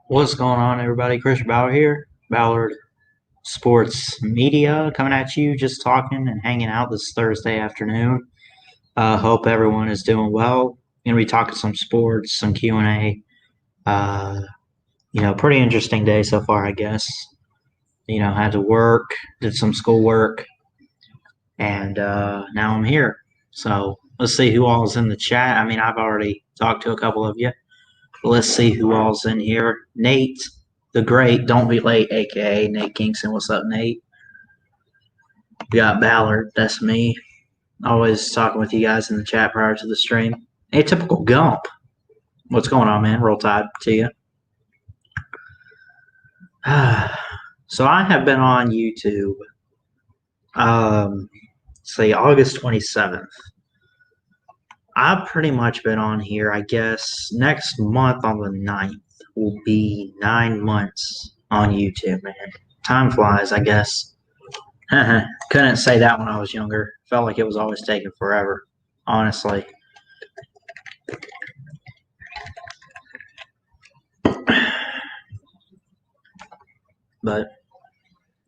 What's going on, everybody? Chris Ballard here. Ballard Sports Media coming at you, just talking and hanging out this Thursday afternoon. Hope everyone is doing well. Gonna be talking some sports, some Q&A. Uh, pretty interesting day so far, I guess. Had to work, did some schoolwork, and now I'm here. So let's see who all's in the chat. I mean, I've already talked to a couple of you. Let's see who all's in here. Nate, the Great, Don't Be Late, aka Nate Kingston. What's up, Nate? We got Ballard, that's me. Always talking with you guys in the chat prior to the stream. Atypical Gump. What's going on, man? Roll Tide to you. So I have been on YouTube. Say August 27th. I've pretty much been on here, I guess. Next month on the 9th will be 9 months on YouTube, man. Time flies, I guess. Couldn't say that when I was younger. Felt like it was always taking forever, honestly. But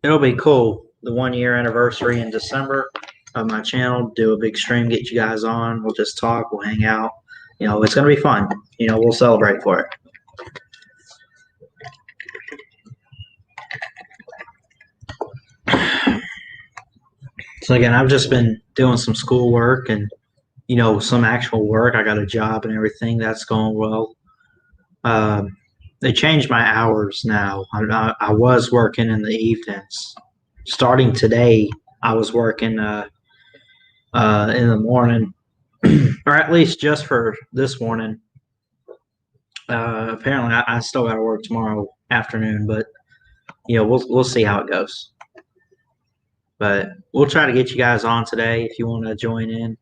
it'll be cool. The 1 year anniversary in December of my channel. Do a big stream, get you guys on. We'll just talk. We'll hang out. It's going to be fun. We'll celebrate for it. So again, I've just been doing some schoolwork and some actual work. I got a job and everything. That's going well. They changed my hours now. I was working in the evenings. Starting today, I was working in the morning, or at least just for this morning. Apparently, I still got to work tomorrow afternoon, but we'll see how it goes. But we'll try to get you guys on today if you want to join in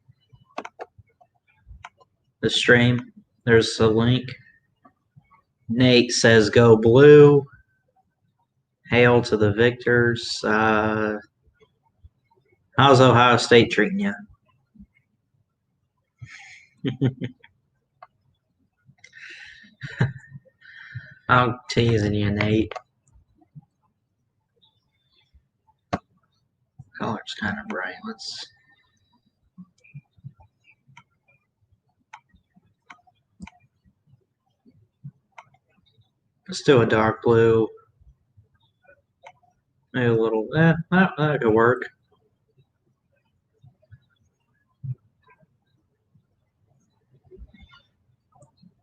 the stream. There's a link. Nate says, "Go blue." Hail to the victors. How's Ohio State treating you? I'm teasing you, Nate. Color's kind of bright. Let's do a dark blue. Maybe a little. That could work.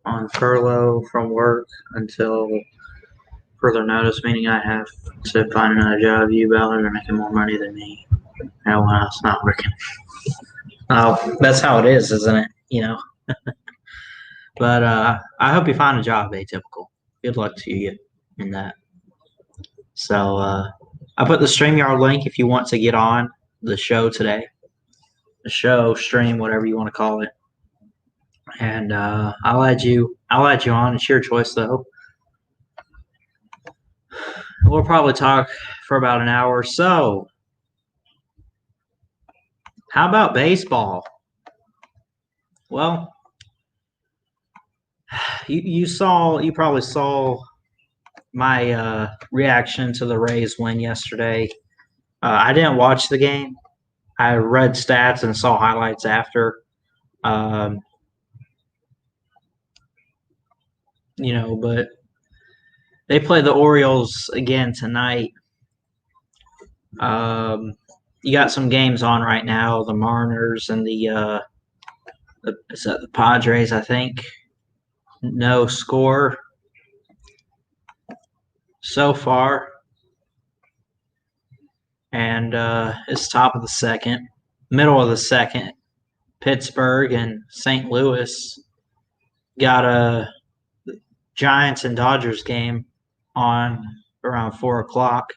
On furlough from work until further notice, meaning I have to find another job. You, Ballard, are making more money than me. Everyone else not working. Oh, that's how it is, isn't it? But I hope you find a job, Atypical. Good luck to you in that. So I put the StreamYard link if you want to get on the show today. The show, stream, whatever you want to call it. And I'll add you on. It's your choice, though. We'll probably talk for about an hour or so. How about baseball? Well, you probably saw my reaction to the Rays win yesterday. I didn't watch the game. I read stats and saw highlights after. But they play the Orioles again tonight. You got some games on right now. The Mariners and the Padres, I think. No score so far. And it's top of the second. Middle of the second. Pittsburgh and St. Louis got a Giants and Dodgers game on around 4 o'clock.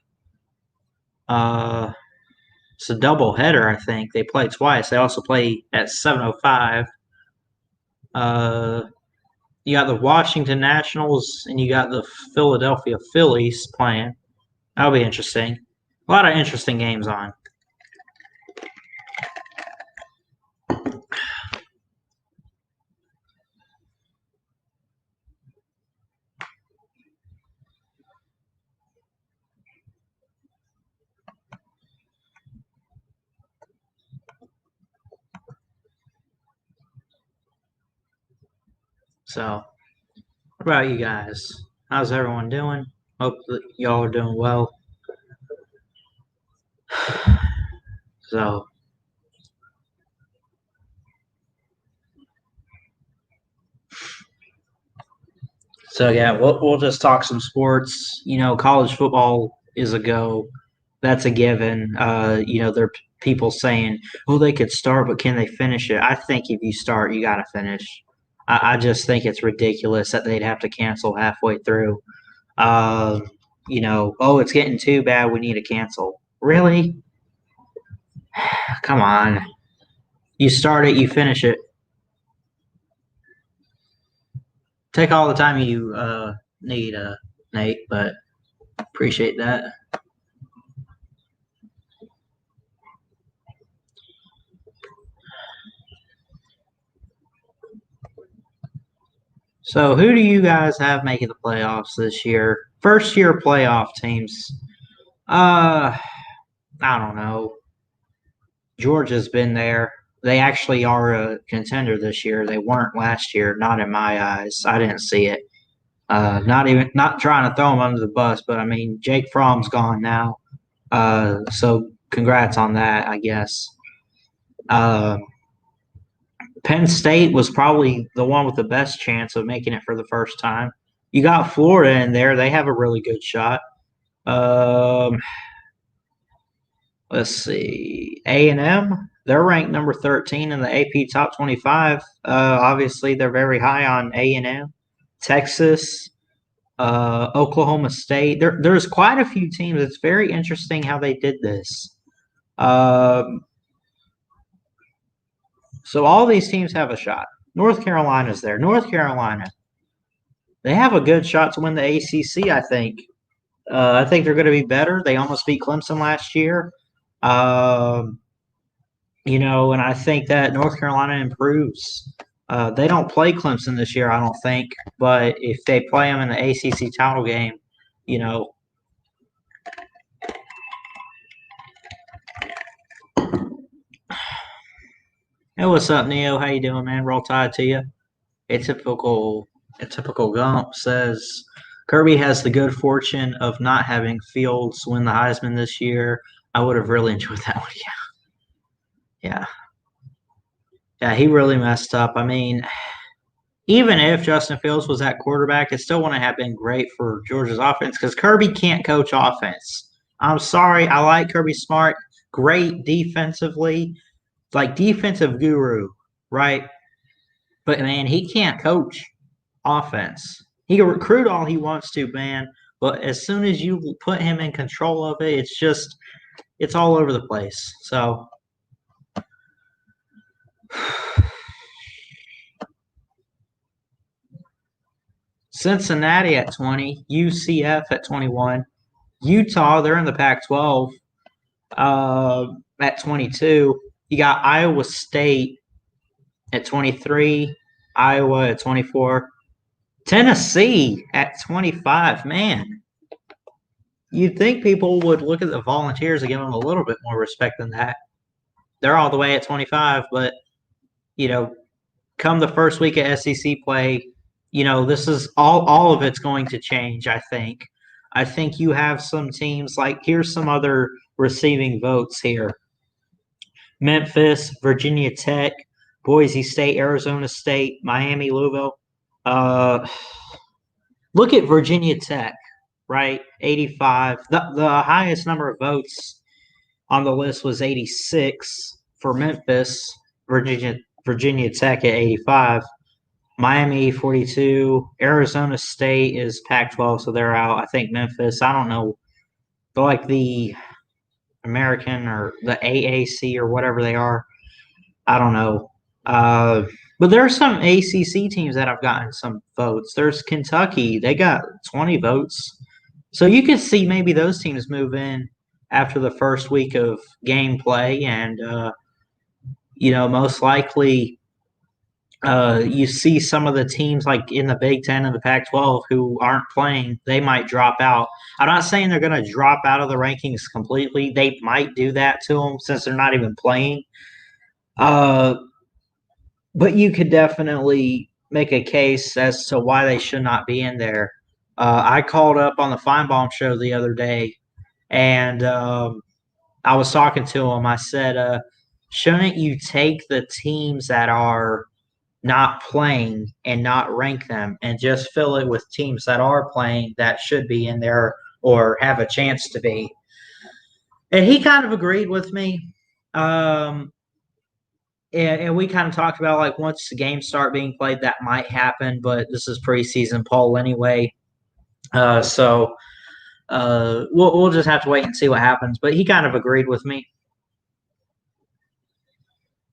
It's a doubleheader, I think. They play twice. They also play at 7:05. You got the Washington Nationals and you got the Philadelphia Phillies playing. That'll be interesting. A lot of interesting games on. So, what about you guys? How's everyone doing? Hope that y'all are doing well. So, yeah, we'll just talk some sports. College football is a go. That's a given. There are people saying, "Oh, they could start, but can they finish it?" I think if you start, you got to finish. I just think it's ridiculous that they'd have to cancel halfway through. Uh, oh, it's getting too bad. We need to cancel. Really? Come on. You start it, you finish it. Take all the time you need, Nate, but appreciate that. So, who do you guys have making the playoffs this year? First year playoff teams. I don't know. Georgia's been there. They actually are a contender this year. They weren't last year, not in my eyes. I didn't see it. Not trying to throw them under the bus, but I mean Jake Fromm's gone now. So congrats on that, I guess. Uh, Penn State was probably the one with the best chance of making it for the first time. You got Florida in there; they have a really good shot. Um, let's see, A&M. They're ranked number 13 in the AP Top 25. Obviously, they're very high on A&M. Texas, Oklahoma State. There's quite a few teams. It's very interesting how they did this. Um, so all these teams have a shot. North Carolina's there. North Carolina, they have a good shot to win the ACC. I think they're going to be better. They almost beat Clemson last year. Um, and I think that North Carolina improves. They don't play Clemson this year, I don't think, but if they play them in the ACC title game, you know, hey, what's up, Neo? How you doing, man? Roll Tide to you. A typical Gump says Kirby has the good fortune of not having Fields win the Heisman this year. I would have really enjoyed that one. Yeah, yeah. He really messed up. I mean, even if Justin Fields was at quarterback, it still wouldn't have been great for Georgia's offense because Kirby can't coach offense. I'm sorry. I like Kirby Smart. Great defensively, like defensive guru, right? But man, he can't coach offense. He can recruit all he wants to, man. But as soon as you put him in control of it, it's all over the place. So Cincinnati at 20, UCF at 21, Utah, they're in the Pac-12 at 22. You got Iowa State at 23, Iowa at 24, Tennessee at 25. Man, you'd think people would look at the Volunteers and give them a little bit more respect than that. They're all the way at 25, but come the first week of SEC play, this is all of it's going to change, I think. I think you have some teams like here's some other receiving votes here. Memphis, Virginia Tech, Boise State, Arizona State, Miami, Louisville. Look at Virginia Tech, right? 85. The highest number of votes on the list was 86 for Memphis, Virginia Tech at 85. Miami 42. Arizona State is Pac-12, so they're out. I think Memphis. I don't know. They're like the American or the AAC or whatever they are. I don't know. But there are some ACC teams that have gotten some votes. There's Kentucky. They got 20 votes. So you could see maybe those teams move in after the first week of gameplay. And, most likely you see some of the teams like in the Big Ten and the Pac-12 who aren't playing, they might drop out. I'm not saying they're going to drop out of the rankings completely. They might do that to them since they're not even playing. But you could definitely make a case as to why they should not be in there. I called up on the Feinbaum show the other day, and I was talking to him. I said, shouldn't you take the teams that are not playing and not rank them and just fill it with teams that are playing that should be in there or have a chance to be? And he kind of agreed with me. Um, and we kind of talked about like once the games start being played, that might happen, but this is preseason poll anyway. So we'll just have to wait and see what happens. But he kind of agreed with me.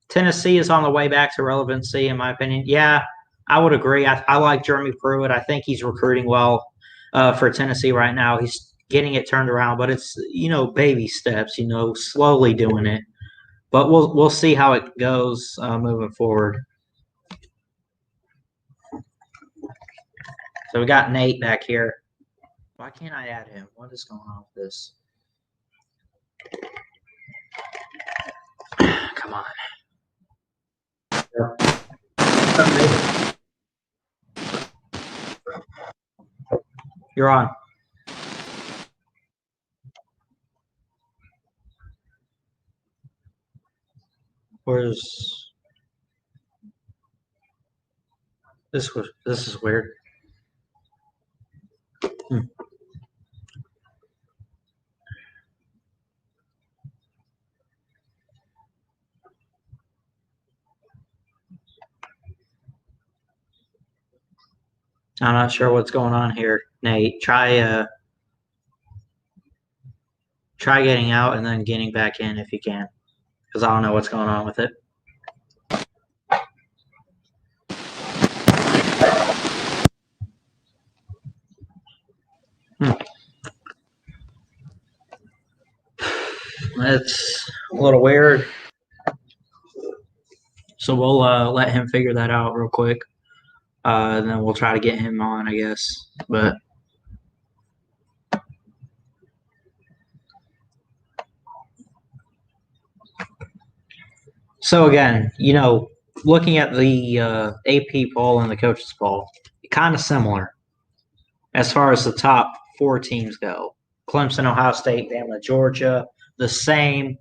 Tennessee is on the way back to relevancy, in my opinion. Yeah, I would agree. I like Jeremy Pruitt. I think he's recruiting well for Tennessee right now. He's getting it turned around, but it's baby steps. Slowly doing it. But we'll see how it goes moving forward. So we got Nate back here. Why can't I add him? What is going on with this? Come on. You're on. Where's this? This is weird. I'm not sure what's going on here, Nate. Try getting out and then getting back in if you can, because I don't know what's going on with it. That's a little weird. So we'll let him figure that out real quick. And then we'll try to get him on, I guess. But so again, looking at the AP poll and the coaches poll, kind of similar as far as the top 4 teams go. Clemson, Ohio State, Bama, Georgia, the same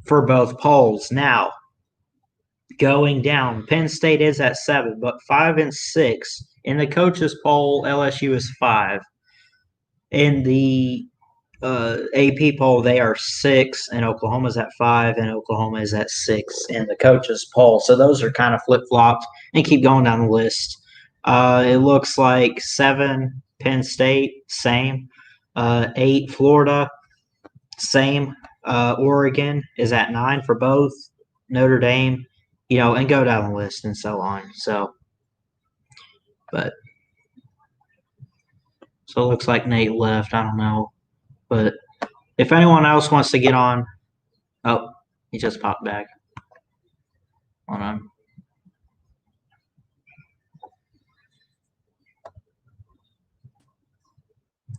for both polls. Now, going down, Penn State is at 7, but 5 and 6. In the coaches poll, LSU is 5. In the AP poll, they are 6, and Oklahoma's at 5, and Oklahoma is at 6 in the coaches poll. So those are kind of flip-flopped and keep going down the list. It looks like 7, Penn State, same. 8, Florida, same. Oregon is at 9 for both. Notre Dame, and go down the list and so on. So it looks like Nate left. I don't know. But if anyone else wants to get on, oh, he just popped back. Hold on.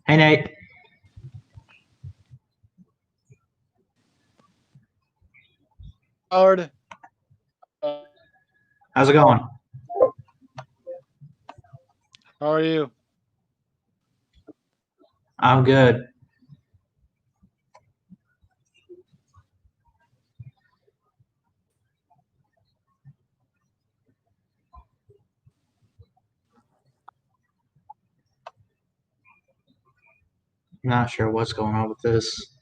Hey, Nate. Ballard. How's it going? How are you? I'm good. Not sure what's going on with this.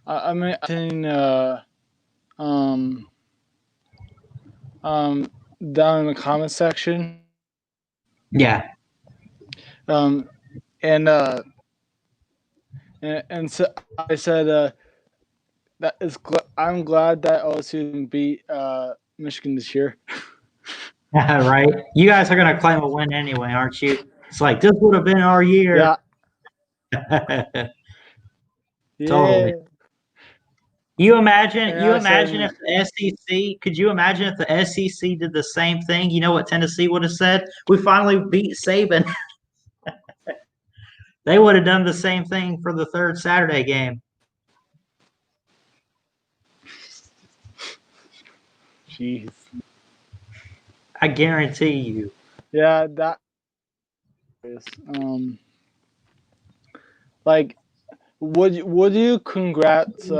I'm in down in the comment section. Yeah. And so I said that is I'm glad that OSU beat Michigan this year. Right. You guys are gonna claim a win anyway, aren't you? It's like this would have been our year. Yeah. Totally. You imagine? And You I imagine said, if the SEC? Could you imagine if the SEC did the same thing? You know what Tennessee would have said? We finally beat Saban. They would have done the same thing for the third Saturday game. "Jeez, I guarantee you. yeah, that is like, would you congrats?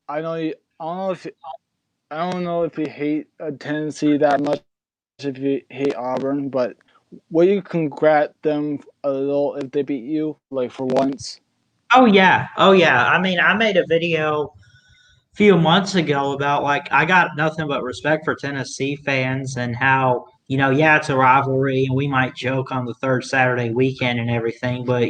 I don't know if I don't know if you hate Tennessee that much if you hate Auburn, but would you congrat them a little if they beat you, like for once? Oh yeah. Oh yeah. I mean, I made a video few months ago about like I got nothing but respect for Tennessee fans and how yeah, it's a rivalry and we might joke on the third Saturday weekend and everything, but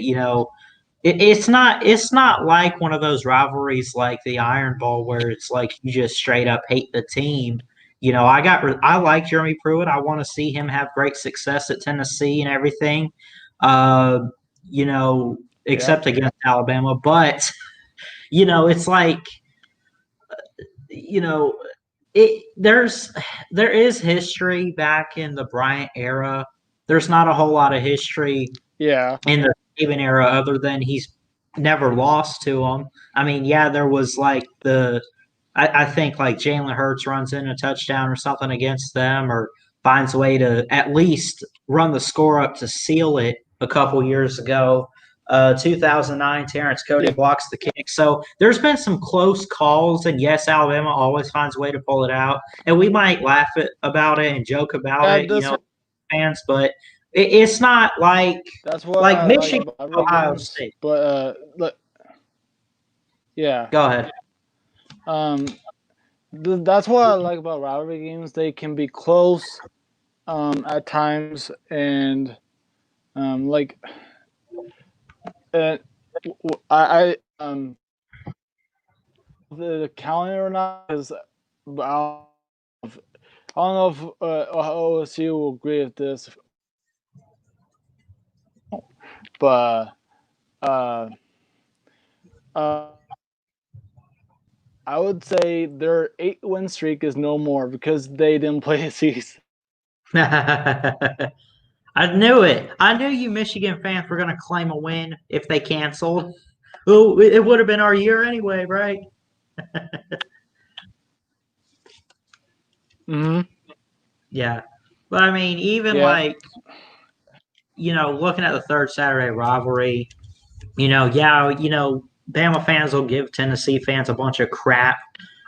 it's not like one of those rivalries like the Iron Bowl where it's like you just straight up hate the team. I like Jeremy Pruitt. I want to see him have great success at Tennessee and everything. Uh, you know, Yeah, except against Alabama, but it's like you know, there is history back in the Bryant era. There's not a whole lot of history yeah, in the Saban era other than he's never lost to them. I mean, yeah, there was like I think like Jalen Hurts runs in a touchdown or something against them, or finds a way to at least run the score up to seal it a couple years ago. 2009, Terrence Cody yeah. blocks the kick. So there's been some close calls, and yes, Alabama always finds a way to pull it out. And we might laugh about it and joke about Yeah, it, fans, but it's not that's what like I like Michigan, about rivalry Ohio games. State. But look, yeah, Go ahead. um, that's what I like about rivalry games. They can be close, at times, and like, uh, the calendar or not because I don't know if OSU will agree with this, but uh, uh, I would say their 8-win streak is no more because they didn't play a season. I knew it. I knew you Michigan fans were going to claim a win if they canceled. Oh, it would have been our year anyway, right? Mm-hmm. Yeah. But I mean, even Yeah, like, looking at the third Saturday rivalry, Bama fans will give Tennessee fans a bunch of crap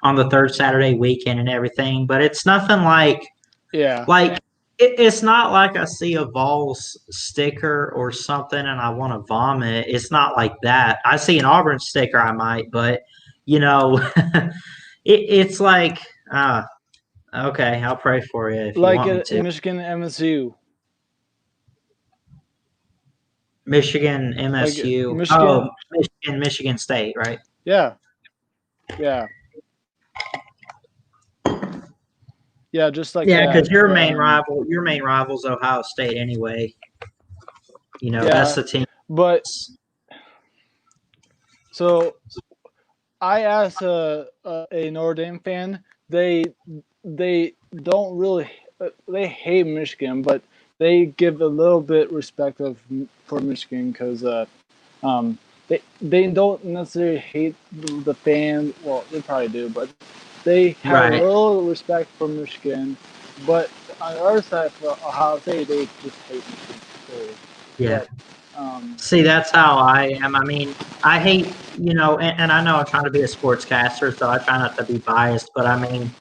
on the third Saturday weekend and everything, but it's nothing yeah. like it's not like I see a Vols sticker or something and I want to vomit. It's not like that. I see an Auburn sticker, I might, but it's like, okay, I'll pray for you if you Like want me to. Michigan MSU. Michigan, Like MSU. Oh, Michigan, Michigan State, right? yeah, yeah, yeah, just like Yeah, that. because your But main rival's Ohio State anyway. That's yeah, the team. but so I asked a Notre Dame fan. They don't really they hate Michigan, but they give a little bit respect for Michigan because um, they don't necessarily hate the fan. Well, they probably do, but they have a Right. little respect for Michigan. But on the other side, for Ohio State, they just hate Michigan. So, Yeah. but See, that's how I am. I mean, I hate, and I know I'm trying to be a sportscaster, so I try not to be biased, but I mean,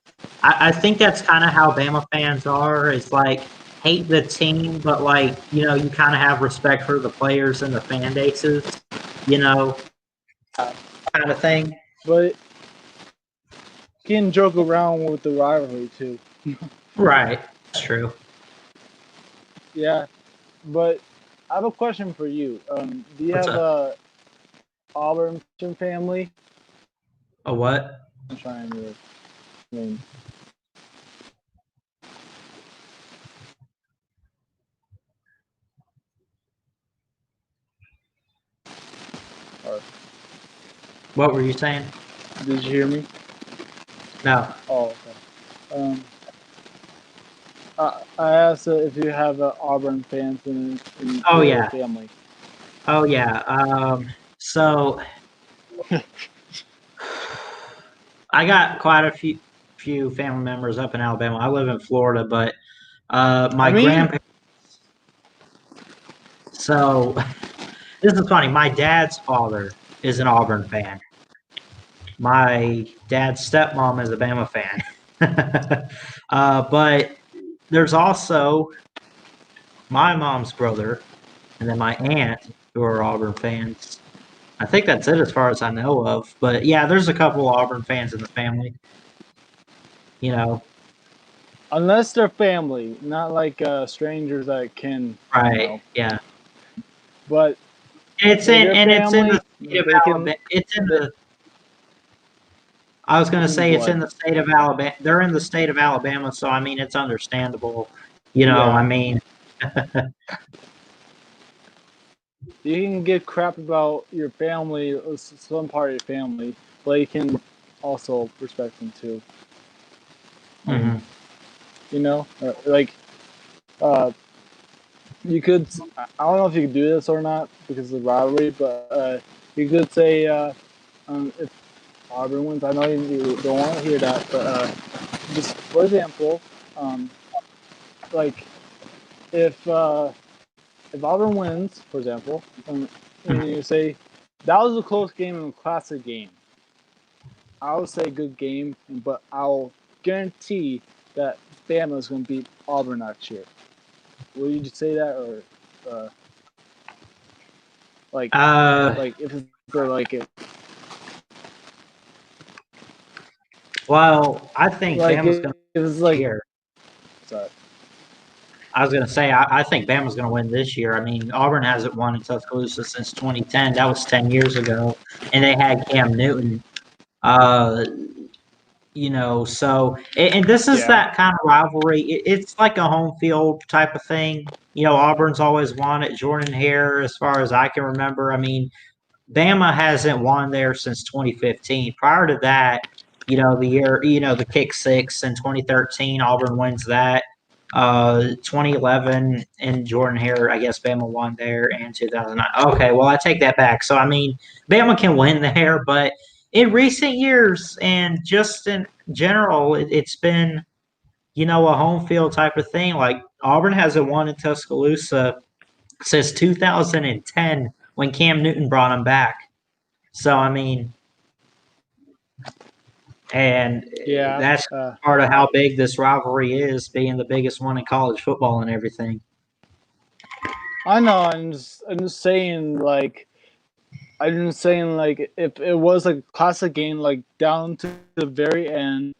I think that's kind of how Bama fans are. It's like hate the team, but like, you kind of have respect for the players and the fan bases, you know, kind of thing. but you can joke around with the rivalry too. Right. That's true. Yeah, but I have a question for you. Do you What's have up? a Auburn family? A what? I'm trying to. I mean, or What were you saying? did you hear me? No. Oh, okay. I asked if you have Auburn fans in Oh your yeah. family. Oh yeah. So I got quite a few family members up in Alabama. I live in Florida, but I my mean, grandparents. So this is funny. My dad's father is an Auburn fan. My dad's stepmom is a Bama fan. But there's also my mom's brother and then my aunt who are Auburn fans. I think that's it as far as I know of. But yeah, there's a couple Auburn fans in the family. You know, unless they're family, not like strangers that can, right? Yeah, But it's if in they're and it's in the family, state of they can. Alabama. It's in They, the. I was going to it's in say it's what? in the state of Alabama. They're in the state of Alabama, so I mean it's understandable. I Yeah, mean, you can give crap about your family, some part of your family, but you can also respect them too. I mean, mhm. like uh, you could. I don't know if you could do this or not because of the rivalry, but you could say if Auburn wins. I know you don't want to hear that, but just for example, um, like if if Auburn wins, for example, and you say that was a close game and a classic game, I would say good game, but I'll guarantee that Bama is going to beat Auburn next year. Will you say that, or uh, like uh, if it's like it well, I think like Bama's going if to it's win this like year. sorry. I was going to say I think Bama's going to win this year. I mean, Auburn hasn't won in Tuscaloosa since 2010. That was 10 years ago, and they had Cam Newton. Uh, so and this is Yeah, that kind of rivalry. It's like a home field type of thing. Auburn's always won at Jordan Hare, as far as I can remember. I mean, Bama hasn't won there since 2015. Prior to that, the year, the kick six in 2013, Auburn wins that. 2011 in Jordan Hare, I guess Bama won there, and 2009. Okay, well, I take that back. So, I mean, Bama can win there, but in recent years and just in general, it's been, a home field type of thing. Like Auburn hasn't won in Tuscaloosa since 2010 when Cam Newton brought him back. So, I mean, and yeah. that's part of how big this rivalry is, being the biggest one in college football and everything. I know. I'm just saying like if it was like a classic game, like down to the very end,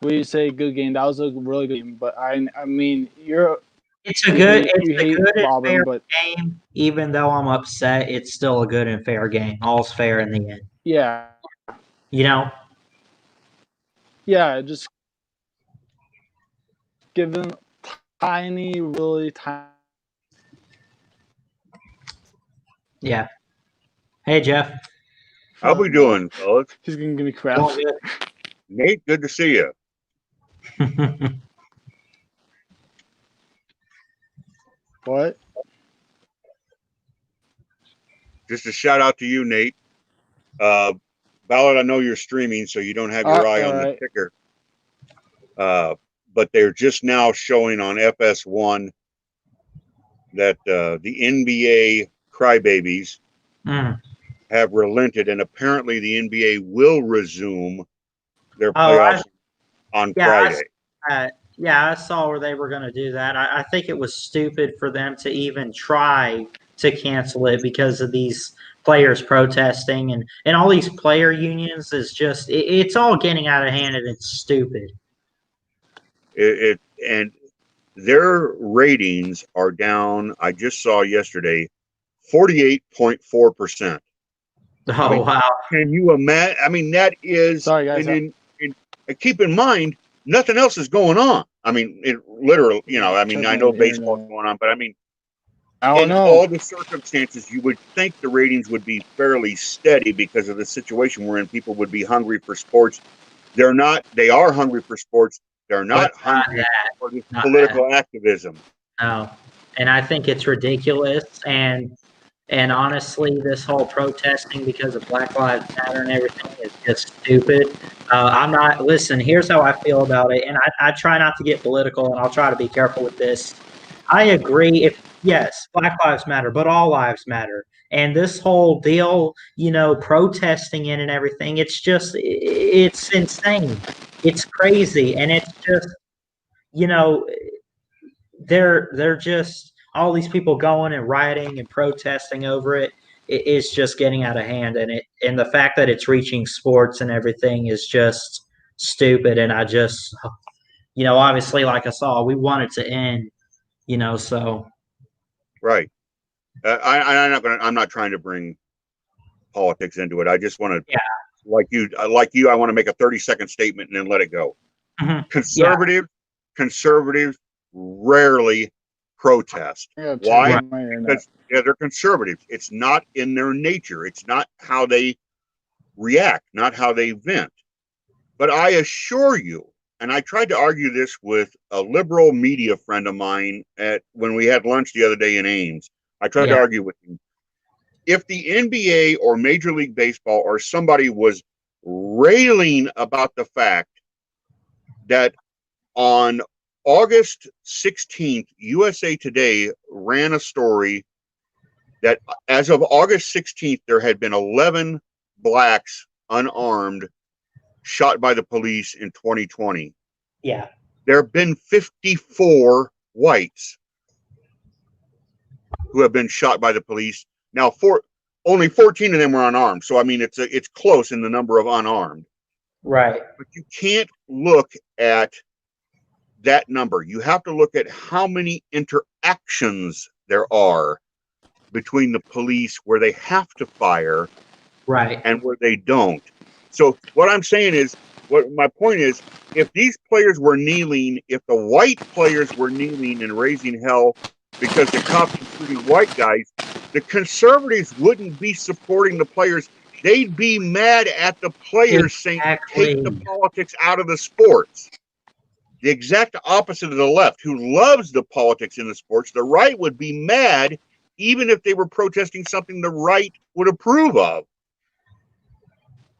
we say good game. That was a really good game. But I mean, It's you a hate good and Auburn, fair but game. Even though I'm upset, it's still a good and fair game. All's fair in the end. yeah, You know? yeah. Just give them tiny, really tiny. Yeah. Hey, Jeff. How we No, doing, fellas? he's gonna give me crap. Doing Nate, good to see you. good. What? Just a shout out to you, Nate. Ballard, I know you're streaming, so you don't have your eye All on the right. ticker. But they're just now showing on FS1 that the NBA crybabies Mm. have relented, and apparently the NBA will resume their Oh, playoffs on yeah, Friday. yeah, I saw where they were going to do that. I think it was stupid for them to even try to cancel it because of these players protesting and all these player unions is just it's all getting out of hand and it's stupid. And their ratings are down. I just saw yesterday, 48.4%. I Oh mean, wow. can you imagine? I mean, that is, Sorry, guys. and keep in mind, nothing else is going on. I mean, it literally, I mean, Check I my know baseball's internet. going on, but I mean, I don't in know. all the circumstances, you would think the ratings would be fairly steady because of the situation we're in. People would be hungry for sports. They're not. They are hungry for sports. They're not But not hungry for this not political activism. no. And I think it's ridiculous. And honestly, this whole protesting because of Black Lives Matter and everything is just stupid. I'm not. Listen, here's how I feel about it, and I try not to get political, and I'll try to be careful with this. I agree. If yes, Black Lives Matter, but all lives matter. And this whole deal, protesting it and everything, it's insane. It's crazy, and it's just, you know, they're just all these people going and rioting and protesting over it. It's just getting out of hand, and the fact that it's reaching sports and everything is just stupid. And I just, obviously, like I saw, we want it to end. So Right. I'm not trying to bring politics into it. I just want to, yeah, like you, I want to make a 30-second statement and then let it go. mhm. Conservatives rarely protest. Yeah, Why? check my internet. Because they're conservatives. It's not in their nature. It's not how they react, not how they vent. But I assure you, and I tried to argue this with a liberal media friend of mine when we had lunch the other day in Ames. I tried to argue with him. If the NBA or Major League Baseball or somebody was railing about the fact that on August 16th, USA Today ran a story that as of August 16th, there had been 11 blacks unarmed shot by the police in 2020. Yeah. There have been 54 whites who have been shot by the police. Now, only 14 of them were unarmed. So, I mean, it's close in the number of unarmed. Right. But you can't look at that number. You have to look at how many interactions there are between the police where they have to fire, right, and where they don't. So what I'm saying is, what my point is, if these players were kneeling, if the white players were kneeling and raising hell because the cops were shooting white guys, the conservatives wouldn't be supporting the players. They'd be mad at the players saying, take the politics out of the sports. The exact opposite of the left, who loves the politics in the sports. The right would be mad even if they were protesting something the right would approve of.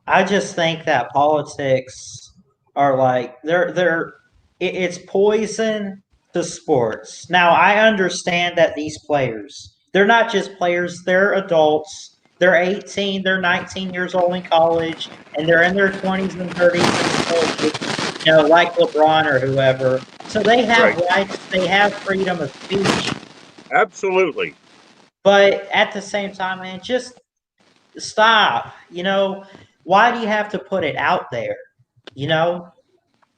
I just think that politics are like it's poison to sports. Now I understand that these players, they're not just players, they're adults. They're 18, they're 19 years old in college, and they're in their 20s and 30s, like LeBron or whoever. So they have rights, they have freedom of speech. Absolutely. But at the same time, man, just stop. Why do you have to put it out there?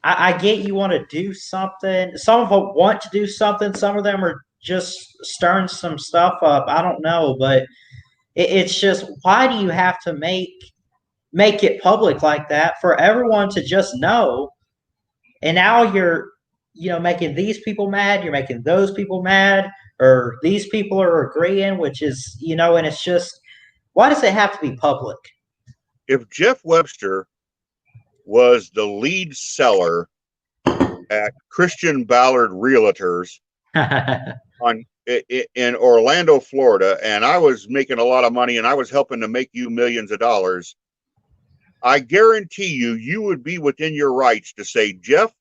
I get you want to do something. Some of them want to do something. Some of them are just stirring some stuff up. I don't know, but it's just, why do you have to make it public like that for everyone to just know? And now you're, making these people mad. You're making those people mad, or these people are agreeing, which is, and it's just, why does it have to be public? If Jeff Webster was the lead seller at Christian Ballard Realtors in Orlando, Florida, and I was making a lot of money and I was helping to make you millions of dollars, I guarantee you would be within your rights to say, Jeff,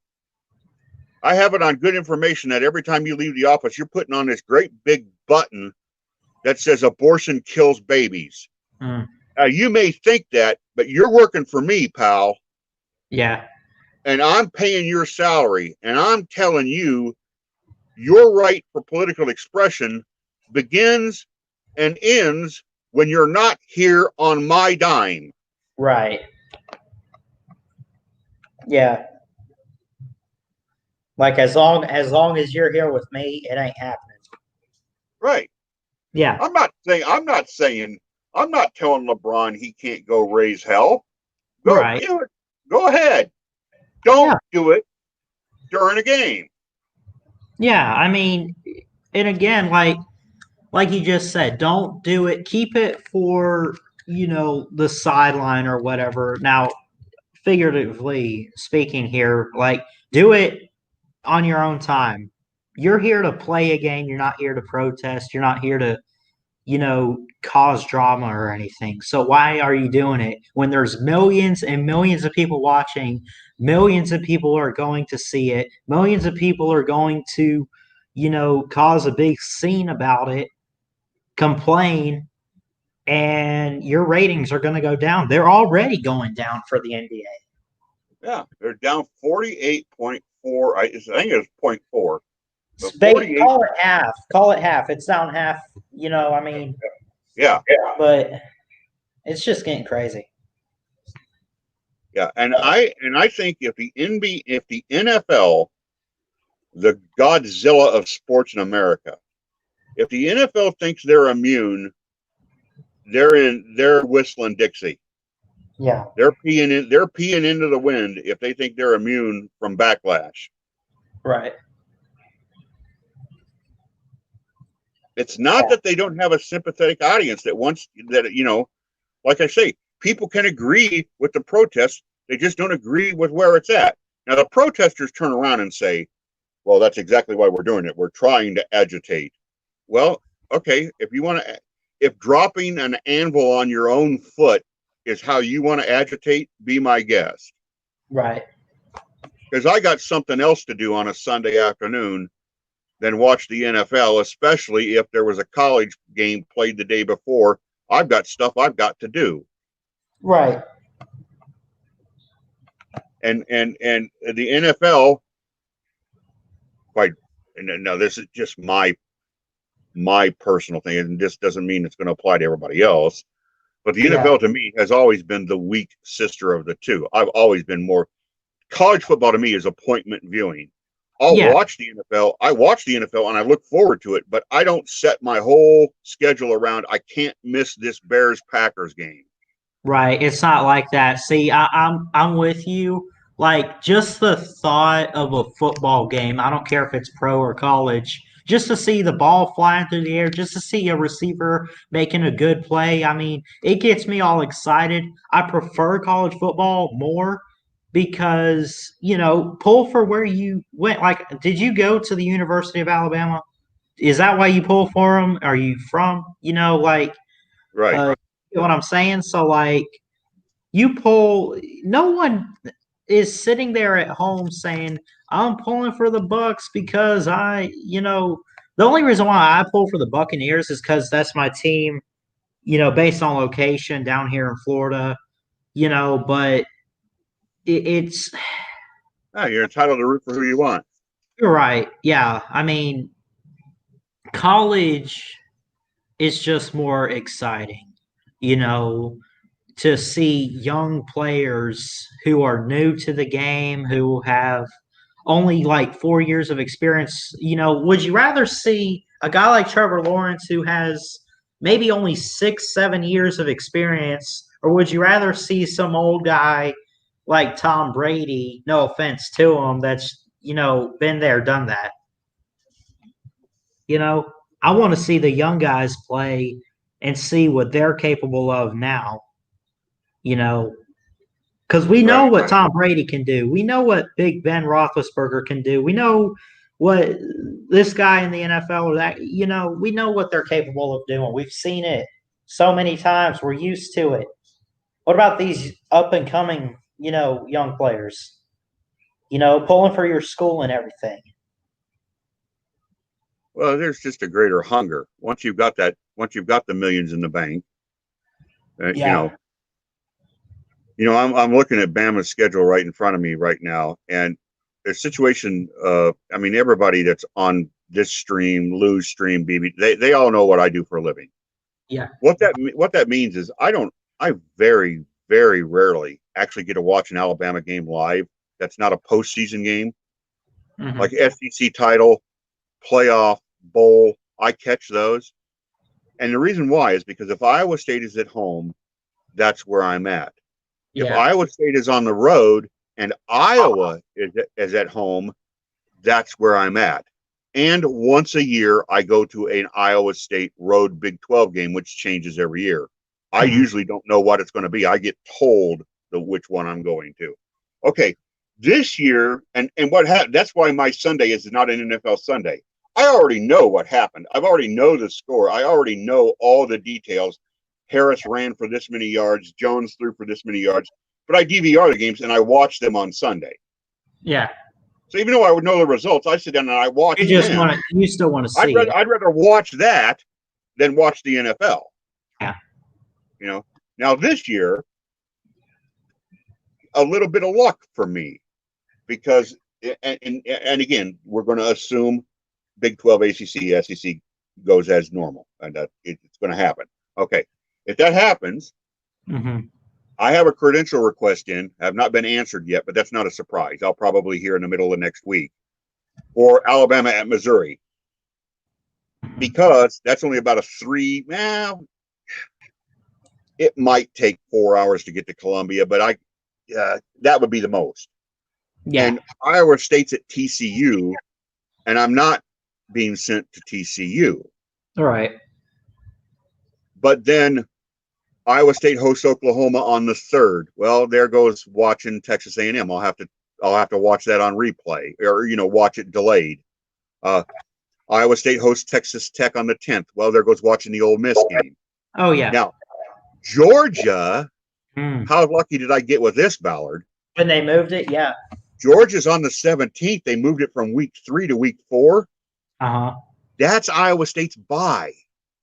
I have it on good information that every time you leave the office, you're putting on this great big button that says abortion kills babies. You may think that, but you're working for me, pal. Yeah. And I'm paying your salary, and I'm telling you, your right for political expression begins and ends when you're not here on my dime. Right. Yeah. Like, as long as you're here with me, it ain't happening. Right. Yeah. I'm not telling LeBron he can't go raise hell. Go do it. Go ahead. Don't do it during a game. Yeah, I mean, and again, like you just said, don't do it. Keep it for, the sideline or whatever. Now, figuratively speaking here, like do it on your own time. You're here to play a game. You're not here to protest. You're not here to, cause drama or anything. So why are you doing it when there's millions and millions of people watching? Millions of people are going to see it. Millions of people are going to, cause a big scene about it, complain, and your ratings are going to go down. They're already going down for the NBA. Yeah, they're down 48.4. I think it was 0.4. Call it half. Call it half. It's down half. Yeah. But it's just getting crazy. Yeah, and I think if the NFL, the Godzilla of sports in America, if the NFL thinks they're immune, they're whistling Dixie. Yeah. They're peeing into the wind if they think they're immune from backlash. Right. It's not that they don't have a sympathetic audience that wants that, like I say, people can agree with the protests. They just don't agree with where it's at. Now, the protesters turn around and say, well, that's exactly why we're doing it. We're trying to agitate. Well, okay, if dropping an anvil on your own foot is how you want to agitate, be my guest. Right. Because I got something else to do on a Sunday afternoon than watch the NFL, especially if there was a college game played the day before. I've got stuff I've got to do. Right. And the NFL, now this is just my personal thing, and this doesn't mean it's going to apply to everybody else. But the NFL to me has always been the weak sister of the two. I've always been more college football to me is appointment viewing. I'll watch the NFL. I watch the NFL and I look forward to it, but I don't set my whole schedule around. I can't miss this Bears-Packers game. Right. It's not like that. See, I'm with you. Like just the thought of a football game, I don't care if it's pro or college, just to see the ball flying through the air, just to see a receiver making a good play. I mean, it gets me all excited. I prefer college football more because, pull for where you went. Like, did you go to the University of Alabama? Is that why you pull for them? Are you from, Right. You know what I'm saying? So, like, you pull, no one is sitting there at home saying, I'm pulling for the Bucks because the only reason why I pull for the Buccaneers is because that's my team, based on location down here in Florida, but it's. You're entitled to root for who you want. You're right. Yeah. I mean, college is just more exciting, to see young players who are new to the game, who have only like 4 years of experience. Would you rather see a guy like Trevor Lawrence who has maybe only 6, 7 years of experience, or would you rather see some old guy like Tom Brady, no offense to him, that's, been there, done that? I want to see the young guys play and see what they're capable of now. Because we know what Tom Brady can do. We know what Big Ben Roethlisberger can do. We know what this guy in the NFL or that, we know what they're capable of doing. We've seen it so many times. We're used to it. What about these up and coming, young players? Pulling for your school and everything. Well, there's just a greater hunger. Once you've got the millions in the bank, I'm looking at Bama's schedule right in front of me right now, and the situation. Everybody that's on this stream, Lou's stream, BB, they all know what I do for a living. Yeah. What that means is I very, very rarely actually get to watch an Alabama game live. That's not a postseason game, like SEC title, playoff, bowl. I catch those, and the reason why is because if Iowa State is at home, that's where I'm at. If Iowa State is on the road and Iowa is at home, that's where I'm at. And once a year, I go to an Iowa State road Big 12 game, which changes every year. I usually don't know what it's going to be. I get told which one I'm going to. Okay, this year, and what happened? That's why my Sunday is not an NFL Sunday. I already know what happened. I already know the score. I already know all the details. Harris ran for this many yards. Jones threw for this many yards. But I DVR the games and I watch them on Sunday. Yeah. So even though I would know the results, I sit down and I watch them. You still want to see I'd rather watch that than watch the NFL. Yeah. You know. Now this year, a little bit of luck for me, because and again, we're going to assume Big 12, ACC, SEC goes as normal, and it's going to happen. Okay, if that happens, I have a credential request in. Have not been answered yet, but that's not a surprise. I'll probably hear in the middle of next week. Or Alabama at Missouri, because that's only about a 3. Well, it might take 4 hours to get to Columbia, but that would be the most. Yeah. And Iowa State's at TCU, and I'm not being sent to TCU. All right. But then Iowa State hosts Oklahoma on the 3rd. Well, there goes watching Texas A&M. I'll have to watch that on replay, or watch it delayed. Iowa State hosts Texas Tech on the 10th. Well, there goes watching the Ole Miss game. Oh yeah. Now, Georgia. How lucky did I get with this, Ballard? When they moved it, yeah. Georgia's on the 17th. They moved it from week 3 to week 4. That's Iowa State's bye.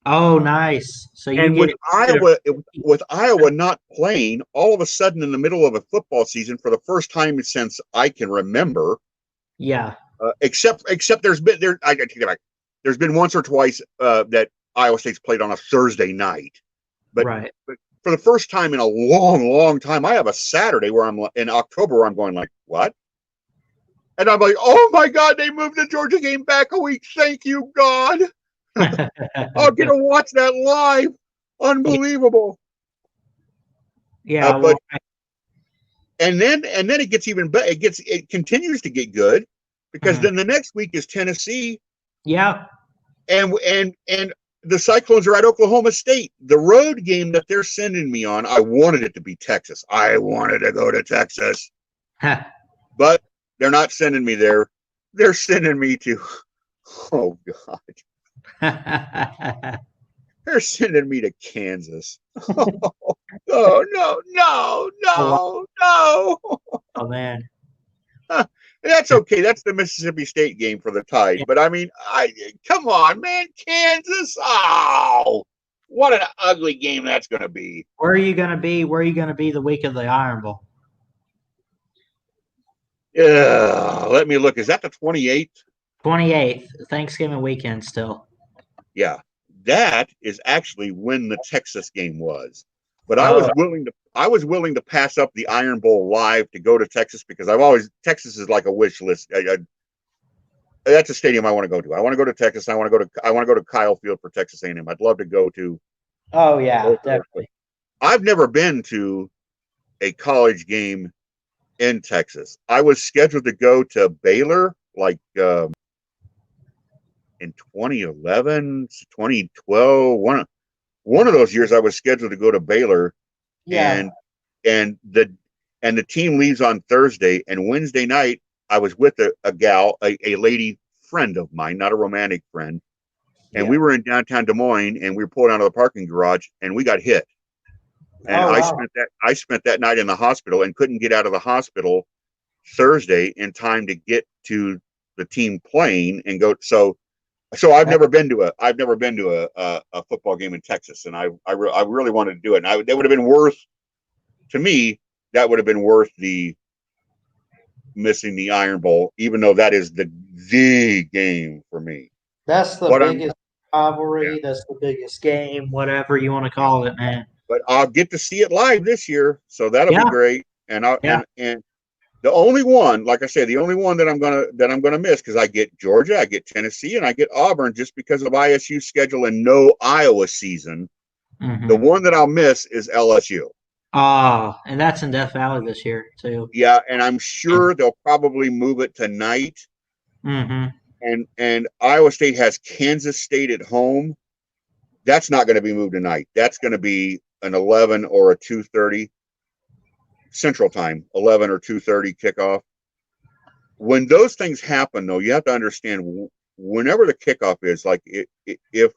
Oh, nice. So with Iowa not playing, all of a sudden in the middle of a football season for the first time since I can remember. Yeah. Except there's been I take it back. There's been once or twice that Iowa State's played on a Thursday night, but for the first time in a long, long time, I have a Saturday where I'm in October where I'm going like, what? And I'm like, oh my God, they moved the Georgia game back a week. Thank you, God. I'll get to watch that live. Unbelievable. Yeah. And then it gets even better. It continues to get good, because then the next week is Tennessee. Yeah. And the Cyclones are at Oklahoma State. The road game that they're sending me on, I wanted it to be Texas. I wanted to go to Texas. But they're not sending me there. They're sending me to, oh God. They're sending me to Kansas. Oh, no. Oh, man. That's okay. That's the Mississippi State game for the Tide. But I mean, come on, man. Kansas. Oh, what an ugly game that's going to be. Where are you going to be? Where are you going to be the week of the Iron Bowl? Let me look. Is that the 28th? 28th, Thanksgiving weekend still. Yeah. That is actually when the Texas game was. But I was willing to pass up the Iron Bowl live to go to Texas, because Texas is like a wish list. That's a stadium I want to go to. I want to go to Texas. I want to go to Kyle Field for Texas A&M. I'd love to go to. Oh yeah, definitely. I've never been to a college game in Texas. I was scheduled to go to Baylor like in 2011, 2012. One of those years I was scheduled to go to Baylor. Yeah. And the team leaves on Thursday, and Wednesday night I was with a gal, a lady friend of mine, not a romantic friend. And we were in downtown Des Moines, and we were pulling out of the parking garage, and we got hit. And I spent that night in the hospital and couldn't get out of the hospital Thursday in time to get to the team playing and go. So I've never been to a football game in Texas, and I really wanted to do it. And that would have been worth, to me, that would have been worth the missing the Iron Bowl, even though that is the game for me. That's the biggest rivalry. Yeah. That's the biggest game, whatever you want to call it, man. But I'll get to see it live this year, so that'll be great. And and the only one, like I said, the only one that I'm gonna miss, because I get Georgia, I get Tennessee, and I get Auburn just because of ISU's schedule and no Iowa season. Mm-hmm. The one that I'll miss is LSU. And that's in Death Valley this year too. Yeah, and I'm sure they'll probably move it tonight. Mm-hmm. And Iowa State has Kansas State at home. That's not going to be moved tonight. That's going to be an 11 or a 2:30. Central Time, 11 or 2:30 kickoff. When those things happen, though, you have to understand whenever the kickoff is, like if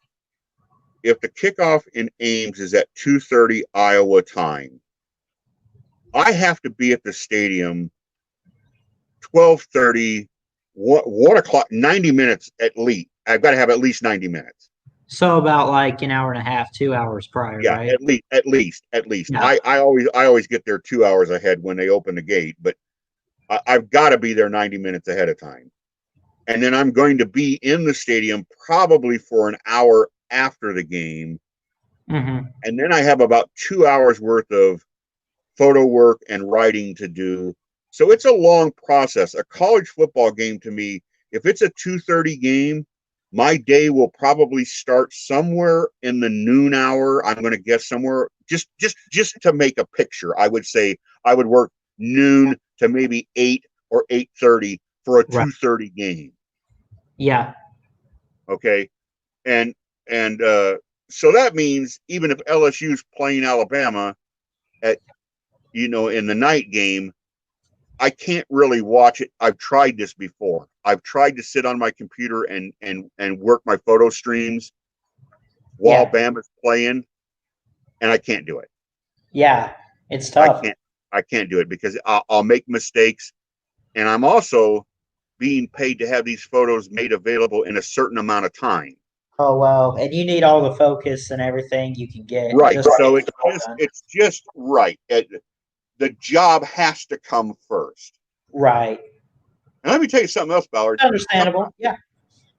the kickoff in Ames is at 2:30 Iowa time, I have to be at the stadium 12:30, 1 o'clock, 90 minutes at least. I've got to have at least 90 minutes. So about like an hour and a half, 2 hours prior, Yeah, right? at least. Yeah. I always get there 2 hours ahead when they open the gate, but I've got to be there 90 minutes ahead of time. And then I'm going to be in the stadium probably for an hour after the game. Mm-hmm. And then I have about 2 hours worth of photo work and writing to do. So it's a long process. A college football game to me, if it's a 2:30 game, my day will probably start somewhere in the noon hour. I'm going to guess somewhere just to make a picture. I would say I would work noon to maybe 8 or 8:30 for a 2:30 game. Yeah. Okay. And so that means even if LSU's playing Alabama at, in the night game, I can't really watch it. I've tried this before. I've tried to sit on my computer and work my photo streams while Bama's playing, and I can't do it. Yeah, it's tough. I can't do it because I'll make mistakes, and I'm also being paid to have these photos made available in a certain amount of time. Oh, well, and you need all the focus and everything you can get. Right. So it's just right. The job has to come first. Right. And let me tell you something else, Ballard. Understandable.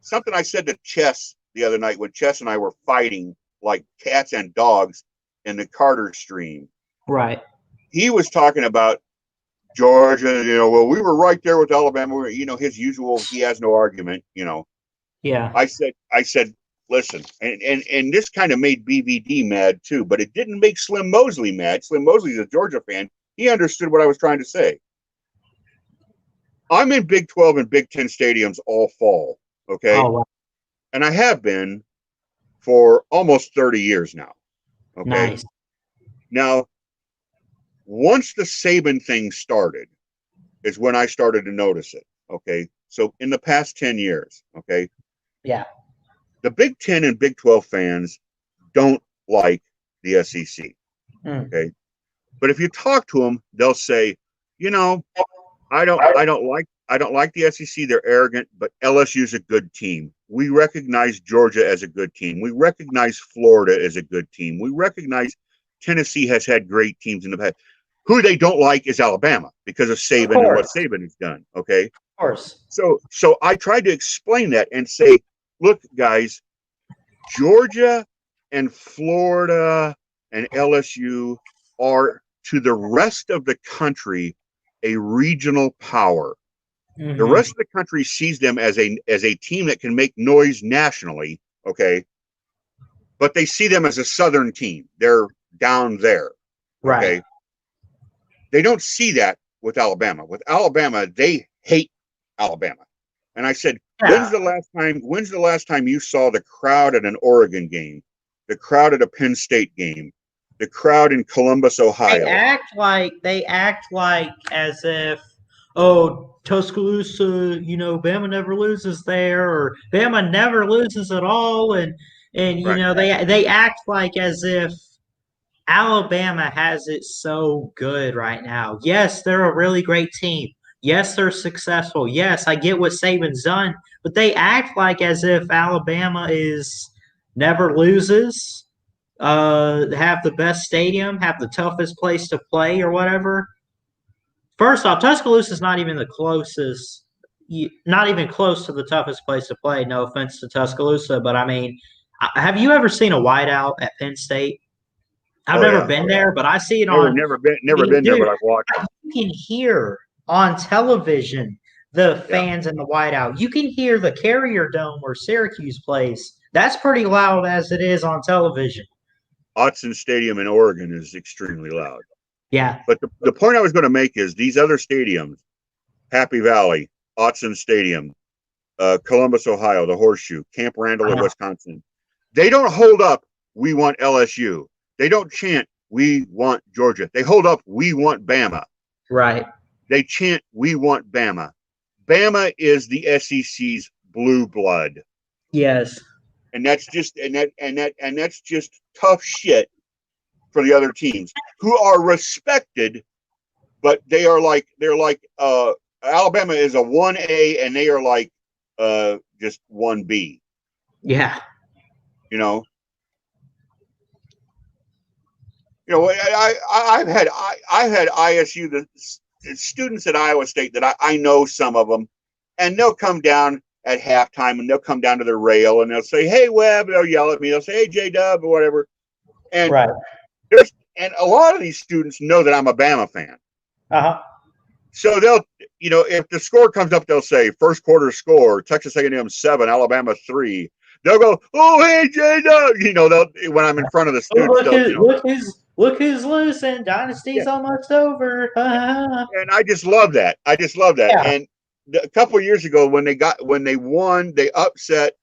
Something I said to Chess the other night when Chess and I were fighting like cats and dogs in the Carter stream. Right. He was talking about Georgia, well, we were right there with Alabama. His usual, he has no argument, Yeah. I said, listen, and this kind of made BVD mad too, but it didn't make Slim Mosley mad. Slim Mosley's a Georgia fan. He understood what I was trying to say. I'm in Big 12 and Big 10 stadiums all fall, okay? Oh, wow. And I have been for almost 30 years now, okay? Nice. Now, once the Saban thing started is when I started to notice it, okay? So in the past 10 years, okay? Yeah. The Big 10 and Big 12 fans don't like the SEC, okay? But if you talk to them, they'll say, I don't like the SEC. They're arrogant, but LSU's a good team. We recognize Georgia as a good team. We recognize Florida as a good team. We recognize Tennessee has had great teams in the past. Who they don't like is Alabama because of Saban and what Saban has done. Okay. Of course. So I tried to explain that and say, look, guys, Georgia and Florida and LSU are to the rest of the country a regional power. The rest of the country sees them as a team that can make noise nationally, okay? But they see them as a Southern team. They're down there, okay? Right. They don't see that with Alabama. With Alabama, they hate Alabama. And I said, when's the last time you saw the crowd at an Oregon game, the crowd at a Penn State game, the crowd in Columbus, Ohio? They act like as if, oh, Tuscaloosa, Bama never loses there, or Bama never loses at all, and they act like as if Alabama has it so good right now. Yes, they're a really great team. Yes, they're successful. Yes, I get what Saban's done, but they act like as if Alabama is never loses, have the best stadium, have the toughest place to play or whatever. First off, Tuscaloosa is not even close to the toughest place to play. No offense to Tuscaloosa, but I mean, have you ever seen a whiteout at Penn State? I've never been there, but I see it on. Never been there, but I've watched. You can hear on television the fans in the whiteout. You can hear the Carrier Dome where Syracuse plays. That's pretty loud as it is on television. Autzen Stadium in Oregon is extremely loud. Yeah. But the point I was going to make is these other stadiums, Happy Valley, Autzen Stadium, Columbus, Ohio, the Horseshoe, Camp Randall in Wisconsin, they don't hold up, we want LSU. They don't chant, we want Georgia. They hold up, we want Bama. Right. They chant, we want Bama. Bama is the SEC's blue blood. Yes. And that's just that's just tough shit for the other teams who are respected, but they're like Alabama is a 1A and they are like just 1B. Yeah. You know, I've had ISU, the students at Iowa State that I know some of them, and they'll come down at halftime and they'll come down to their rail and they'll say, "Hey, Webb," they'll yell at me. They'll say, "Hey, J-Dub," or whatever. And right. And a lot of these students know that I'm a Bama fan. Uh-huh. So they'll, if the score comes up, they'll say first quarter score, Texas A&M 7, Alabama 3. They'll go, "Oh, hey, J-Dub," they'll, when I'm in front of the students. Look who's losing. Dynasty's almost over. And I just love that. Yeah. And a couple of years ago when they won, they upset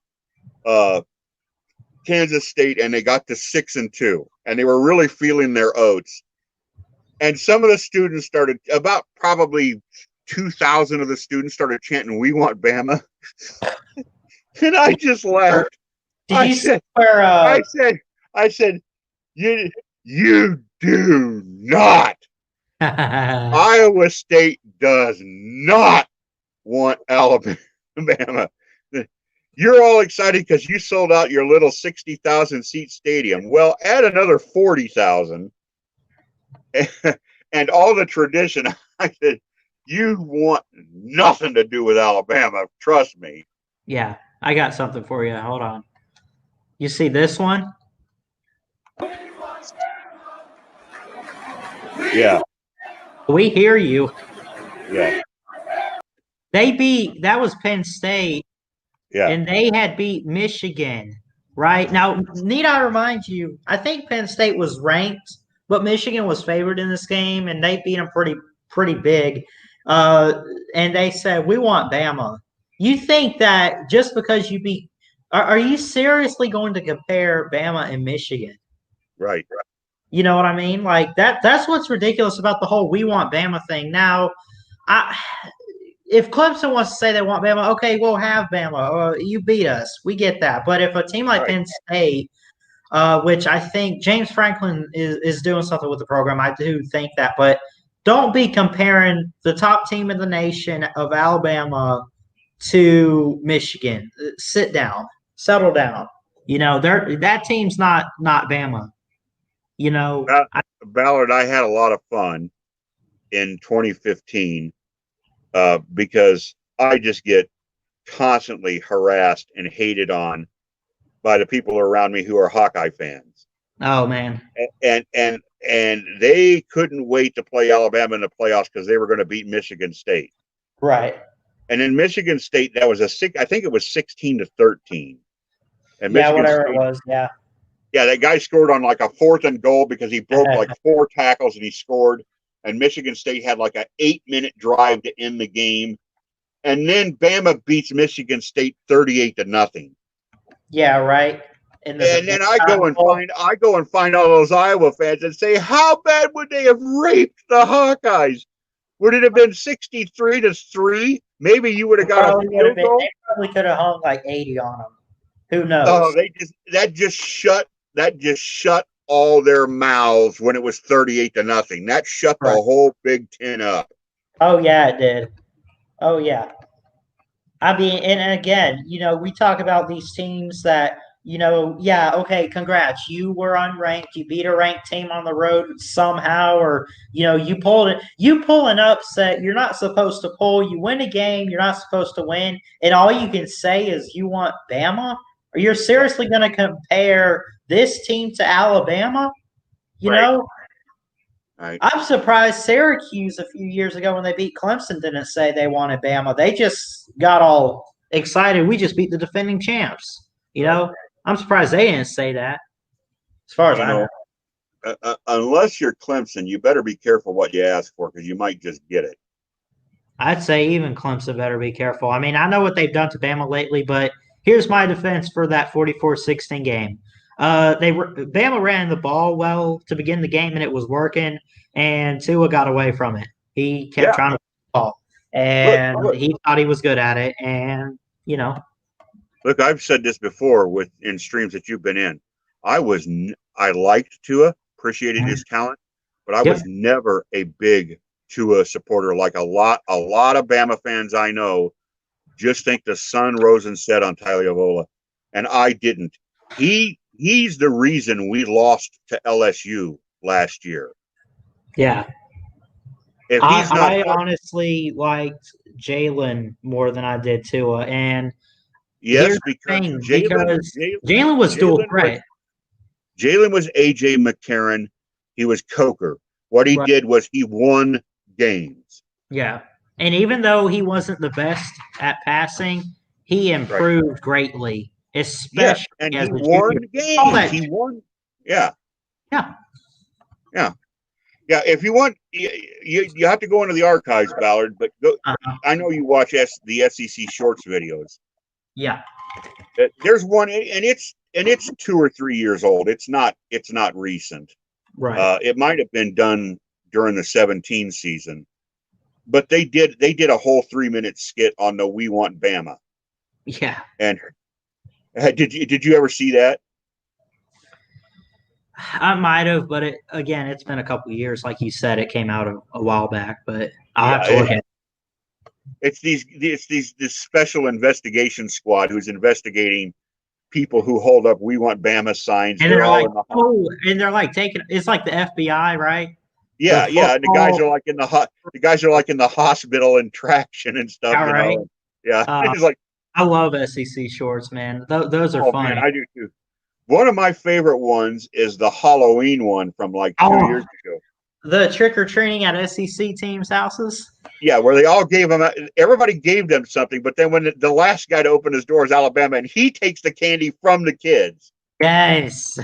Kansas State and they got to 6-2 and they were really feeling their oats. And some of the students started, about probably 2,000 of the students started chanting, "We want Bama." And I just laughed. I said, you do not. Iowa State does not want Alabama. You're all excited because you sold out your little 60,000 seat stadium. Well, add another 40,000 and all the tradition. I said, you want nothing to do with Alabama. Trust me. Yeah, I got something for you. Hold on. You see this one? Yeah. We hear you. Yeah. That was Penn State. Yeah. And they had beat Michigan, right? Now, need I remind you, I think Penn State was ranked, but Michigan was favored in this game, and they beat them pretty big. And they said, "We want Bama." You think that just because you beat – are you seriously going to compare Bama and Michigan? Right. You know what I mean? Like that's what's ridiculous about the whole "we want Bama" thing. Now, if Clemson wants to say they want Bama, okay, we'll have Bama. You beat us. We get that. But if a team like Penn State, which I think James Franklin is doing something with the program, I do think that. But don't be comparing the top team in the nation of Alabama to Michigan. Sit down. Settle down. That team's not Bama. Ballard, I had a lot of fun in 2015 because I just get constantly harassed and hated on by the people around me who are Hawkeye fans. Oh man! And they couldn't wait to play Alabama in the playoffs because they were going to beat Michigan State. Right. And in Michigan State, that was I think it was 16-13. And Michigan State, it was. Yeah. Yeah, that guy scored on like a 4th and goal because he broke like 4 tackles and he scored. And Michigan State had like an 8-minute drive to end the game. And then Bama beats Michigan State 38-0. Yeah, right. And then I go and find all those Iowa fans and say, how bad would they have raped the Hawkeyes? Would it have been 63-3? Maybe you would have got a field goal. They probably could have hung like 80 on them. Who knows? Oh, that just shut all their mouths when it was 38-0. That shut the whole Big Ten up. Oh yeah, it did. Oh yeah. I mean, and again, we talk about these teams that, yeah, okay, congrats. You were unranked. You beat a ranked team on the road somehow, or, you pulled it. You pull an upset you're not supposed to pull. You win a game you're not supposed to win, and all you can say is you want Bama? Or you're seriously going to compare this team to Alabama? You know? Right. I'm surprised Syracuse a few years ago when they beat Clemson didn't say they wanted Bama. They just got all excited. We just beat the defending champs. I'm surprised they didn't say that. As far as I know. Unless you're Clemson, you better be careful what you ask for because you might just get it. I'd say even Clemson better be careful. I mean, I know what they've done to Bama lately, but here's my defense for that 44-16 game. Bama ran the ball well to begin the game, and it was working. And Tua got away from it. He kept trying to ball, and he thought he was good at it. And look, I've said this before in streams that you've been in. I liked Tua, appreciated his talent, but I was never a big Tua supporter. Like a lot of Bama fans I know just think the sun rose and set on Tagovailoa, and I didn't. He's the reason we lost to LSU last year. Yeah. I honestly liked Jalen more than I did Tua, and yes, because Jalen was dual threat. Jalen was AJ McCarron. He was Coker. What he did was he won games. Yeah. And even though he wasn't the best at passing, he improved greatly. Especially and he won games. He won. Yeah. If you want, you have to go into the archives, Ballard. But I know you watch the SEC Shorts videos. Yeah. There's one, and it's 2 or 3 years old. It's not recent. Right. It might have been done during the 2017 season, but they did a whole 3-minute skit on the "We Want Bama." Yeah. And did you ever see that? I might have, but it's been a couple of years. Like you said, it came out a while back, but I'll have to look at it. It's this special investigation squad who's investigating people who hold up "We Want Bama" signs. And they're like, and they're like taking. It's like the FBI, right? Yeah, yeah. The guys are like in the hospital and traction and stuff. Right. Yeah, it's like I love SEC Shorts, man. Those are fun. Man, I do too. One of my favorite ones is the Halloween one from like 2 years ago. The trick-or-treating at SEC teams' houses? Yeah, where they all everybody gave them something, but then when the last guy to open his door is Alabama, and he takes the candy from the kids. Yes.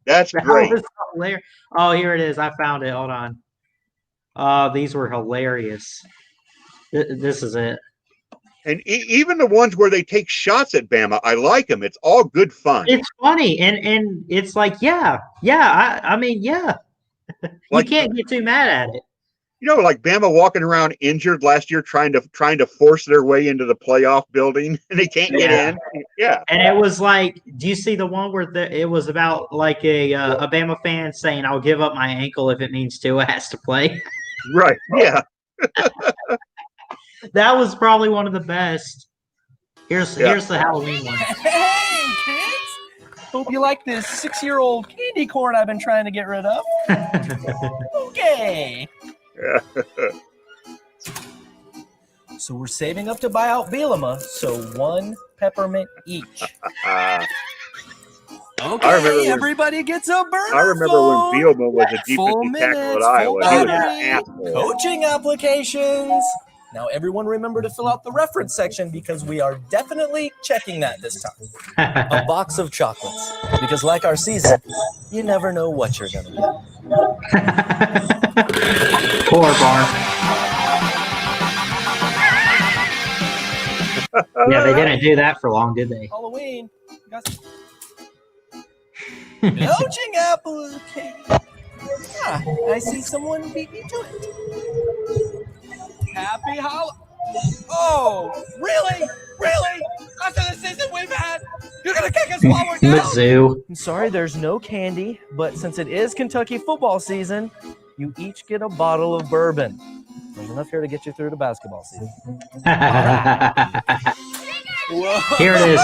That's great. Was hilarious. Oh, here it is. I found it. Hold on. These were hilarious. This is it. And even the ones where they take shots at Bama, I like them. It's all good fun. It's funny, and it's like, I mean, you can't get too mad at it. Like Bama walking around injured last year, trying to force their way into the playoff building, and they can't get in. Yeah, and it was like, do you see the one where it was about like a Bama fan saying, "I'll give up my ankle if it means Tua has to play." Right. Yeah. That was probably one of the best. Here's the Halloween one. Hey, kids! Hope you like this 6-year-old candy corn I've been trying to get rid of. Okay. Yeah. So we're saving up to buy out Bielema, so 1 peppermint each. Okay, everybody gets a burner. I remember phone. when Bielema was a defensive tackle at Iowa. He was an asshole. Coaching applications. Now, everyone remember to fill out the reference section because we are definitely checking that this time. A box of chocolates. Because like our season, you never know what you're going to get. Poor Bar. Yeah, they didn't do that for long, did they? Halloween. Coaching application. I see someone beat me to it. Happy Halloween. Oh, really? Really? After the season we've had, you're going to kick us while we're down? Mizzou. I'm sorry there's no candy, but since it is Kentucky football season, you each get a bottle of bourbon. There's enough here to get you through the basketball season. Whoa. Here it is.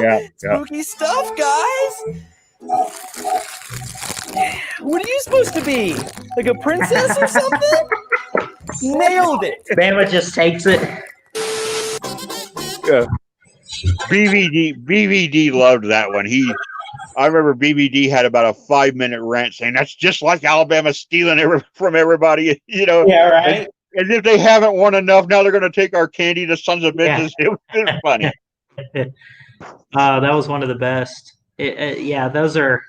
Yeah. Spooky stuff, guys. What are you supposed to be? Like a princess or something? Nailed it. Bama just takes it. Yeah. BVD loved that one. I remember BVD had about a 5-minute rant saying that's just like Alabama stealing from everybody, Yeah, right. And if they haven't won enough, now they're going to take our candy to sons of bitches. Yeah. It was funny. That was one of the best. Those are.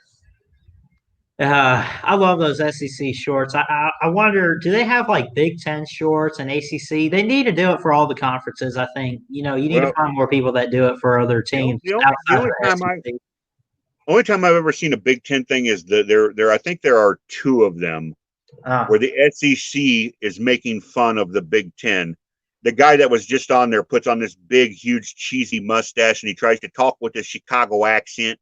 I love those SEC shorts. I wonder, do they have like Big Ten shorts and ACC? They need to do it for all the conferences. I think you need to find more people that do it for other teams. Only time I've ever seen a Big Ten thing is there. I think there are two of them where the SEC is making fun of the Big Ten. The guy that was just on there puts on this big, huge, cheesy mustache, and he tries to talk with a Chicago accent.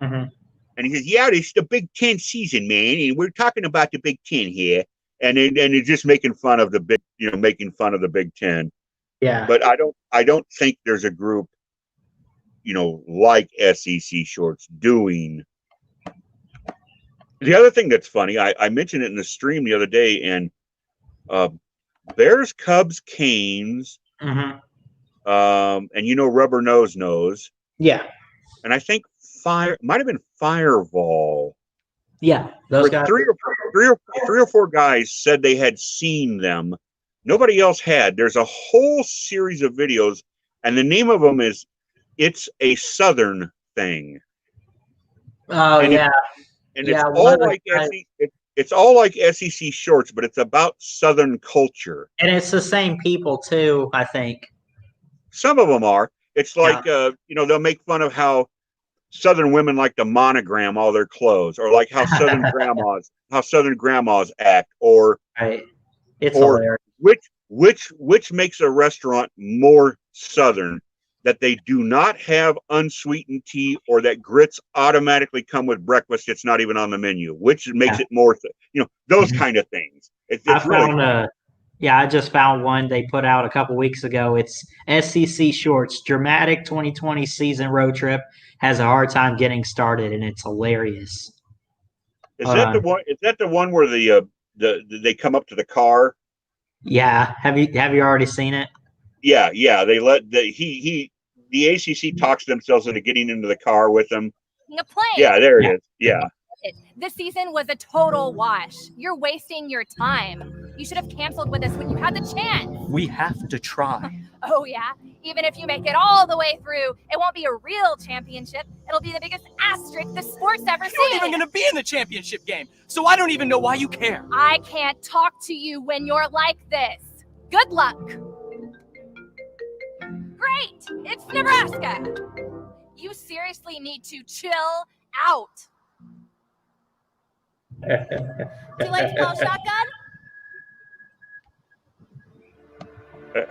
Mm-hmm. And he says, "Yeah, it's the Big Ten season, man, and we're talking about the Big Ten here." And it's just making fun of the Big Ten. Yeah. But I don't think there's a group, like SEC Shorts doing. The other thing that's funny, I mentioned it in the stream the other day, and Bears, Cubs, Canes, Mm-hmm. And Rubber Nose, Yeah. and I think might have been Fireball. Yeah. Those guys. Three or four guys said they had seen them. Nobody else had. There's a whole series of videos, and the name of them is "It's a Southern Thing." Oh, and yeah. It's all like SEC Shorts, but it's about Southern culture. And it's the same people too, I think. Some of them are. It's like they'll make fun of how Southern women like to monogram all their clothes, or like how Southern grandmas act, or right. It's hilarious. Which makes a restaurant more Southern, that they do not have unsweetened tea, or that grits automatically come with breakfast. It's not even on the menu, which makes it more, those kind of things. I just found one they put out a couple weeks ago. It's SEC Shorts, dramatic 2020 season road trip has a hard time getting started, and it's hilarious. Is that the one where they come up to the car? Yeah. Have you already seen it? Yeah. They let the ACC talks themselves into getting into the car with them. A plane. Yeah, there it is. Yeah. This season was a total wash. You're wasting your time. You should have canceled with us when you had the chance. We have to try. Oh, yeah? Even if you make it all the way through, it won't be a real championship. It'll be the biggest asterisk the sport's ever seen. You're not even going to be in the championship game, so I don't even know why you care. I can't talk to you when you're like this. Good luck. Great! It's Nebraska! You seriously need to chill out. Do you like to call shotgun?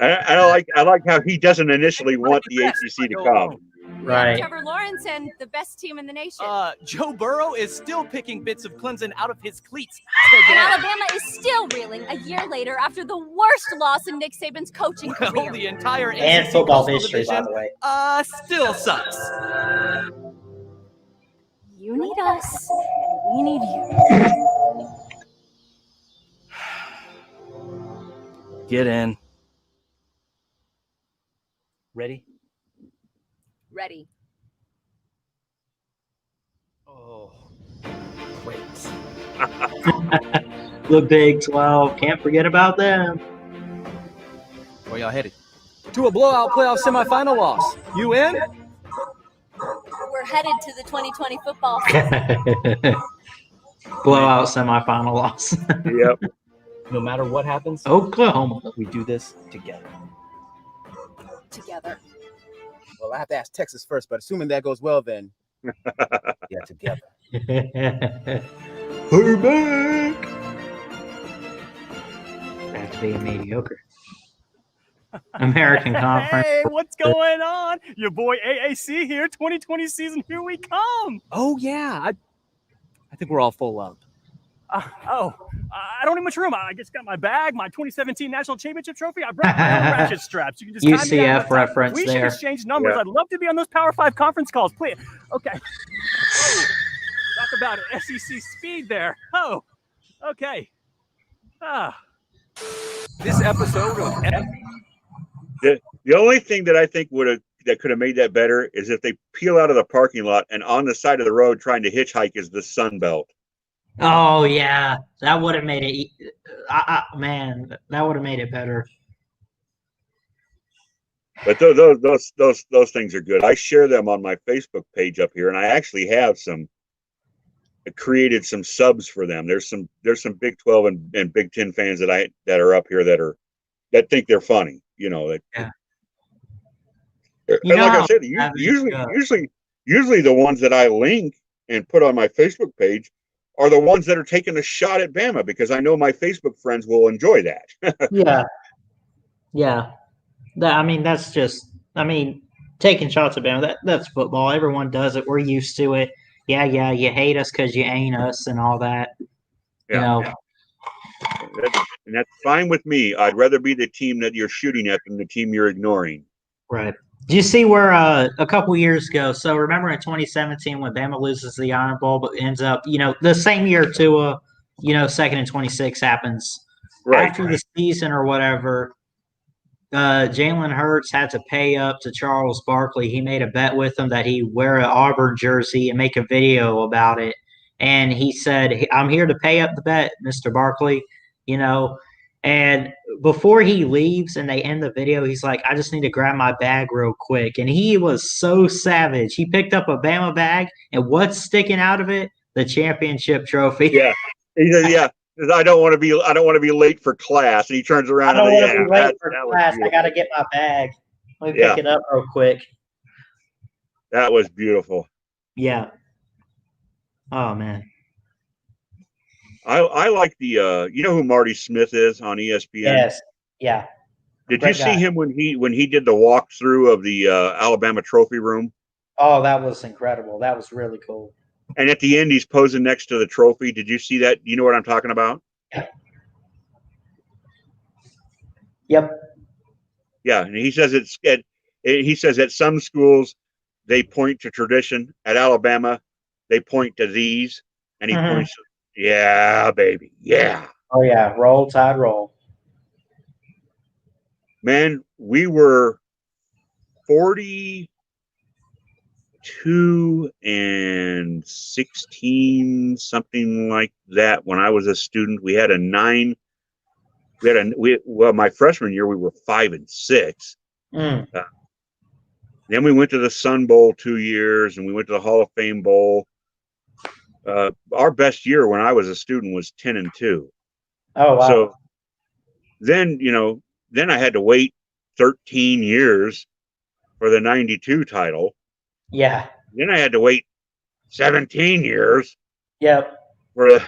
I like how he doesn't initially want the ACC to come. Right. Trevor Lawrence and the best team in the nation. Joe Burrow is still picking bits of Clemson out of his cleats And today. Alabama is still reeling a year later after the worst loss in Nick Saban's coaching Well, career. the entire And ACC football Coastal history, by Division, the way. still sucks. You need us, and we need you. Get in. Ready? Ready. Oh, great. The Big 12. Can't forget about them. Where y'all headed? To a blowout playoff semifinal loss. You in? We're headed to the 2020 football. Blowout semifinal loss. Yep. No matter what happens, Oklahoma. we do this together. Together. Well, I have to ask Texas first, but assuming that goes well, then yeah, together. We're back. Back to being mediocre. American Conference. Hey, what's going on? Your boy AAC here. 2020 season, here we come. Oh, yeah. I think we're all full up. I don't need much room. I just got my bag, my 2017 National Championship trophy. I brought my own ratchet straps. You can just tie me down UCF reference We there. should exchange numbers. Yeah. I'd love to be on those Power 5 conference calls. Please. Okay. Oh, talk about it. SEC speed there. Oh, okay. This episode of The only thing that I think that could have made that better is if they peel out of the parking lot, and on the side of the road trying to hitchhike is the Sun Belt. Oh yeah, that would have made it. Man, that would have made it better. But those things are good. I share them on my Facebook page up here, and I actually have created some subs for them. There's some Big 12 and Big 10 fans that are up here that think they're funny. Yeah. And like I said, usually the ones that I link and put on my Facebook page are the ones that are taking a shot at Bama, because I know my Facebook friends will enjoy that. Yeah. Yeah. I mean, that's just, I mean, taking shots at Bama, that's football. Everyone does it. We're used to it. Yeah, you hate us because you ain't us and all that. You know. And that's fine with me. I'd rather be the team that you're shooting at than the team you're ignoring. Right. Do you see where a couple years ago? So remember in 2017 when Bama loses the Iron Bowl, but ends up, the same year Tua, 2nd and 26 happens. Right. After the season or whatever, Jalen Hurts had to pay up to Charles Barkley. He made a bet with him that he wear an Auburn jersey and make a video about it. And he said, "I'm here to pay up the bet, Mr. Barkley." And before he leaves and they end the video, he's like, "I just need to grab my bag real quick." And he was so savage. He picked up a Bama bag, and what's sticking out of it? The championship trophy. Yeah. He said, "Yeah, I don't want to be late for class." And he turns around. I don't want to and be late for class. I got to get my bag. Let me pick it up real quick. That was beautiful. Yeah. Oh man. I like the you know who Marty Smith is on ESPN? Yes. Yeah. Did you see him when he did the walkthrough of the Alabama trophy room? Oh, that was incredible. That was really cool. And at the end, he's posing next to the trophy. Did you see that? You know what I'm talking about? Yep. Yeah, and he says at some schools they point to tradition. At Alabama, they point to these, and he points to, yeah, baby, yeah. Oh yeah, roll Tide, roll. Man, we were 42-16, something like that. When I was a student, we had my freshman year we were 5-6. Then we went to the Sun Bowl 2 years, and we went to the Hall of Fame Bowl. Our best year when I was a student was 10-2. Oh wow! So then I had to wait 13 years for the 92 title. Yeah. Then I had to wait 17 years. Yep. For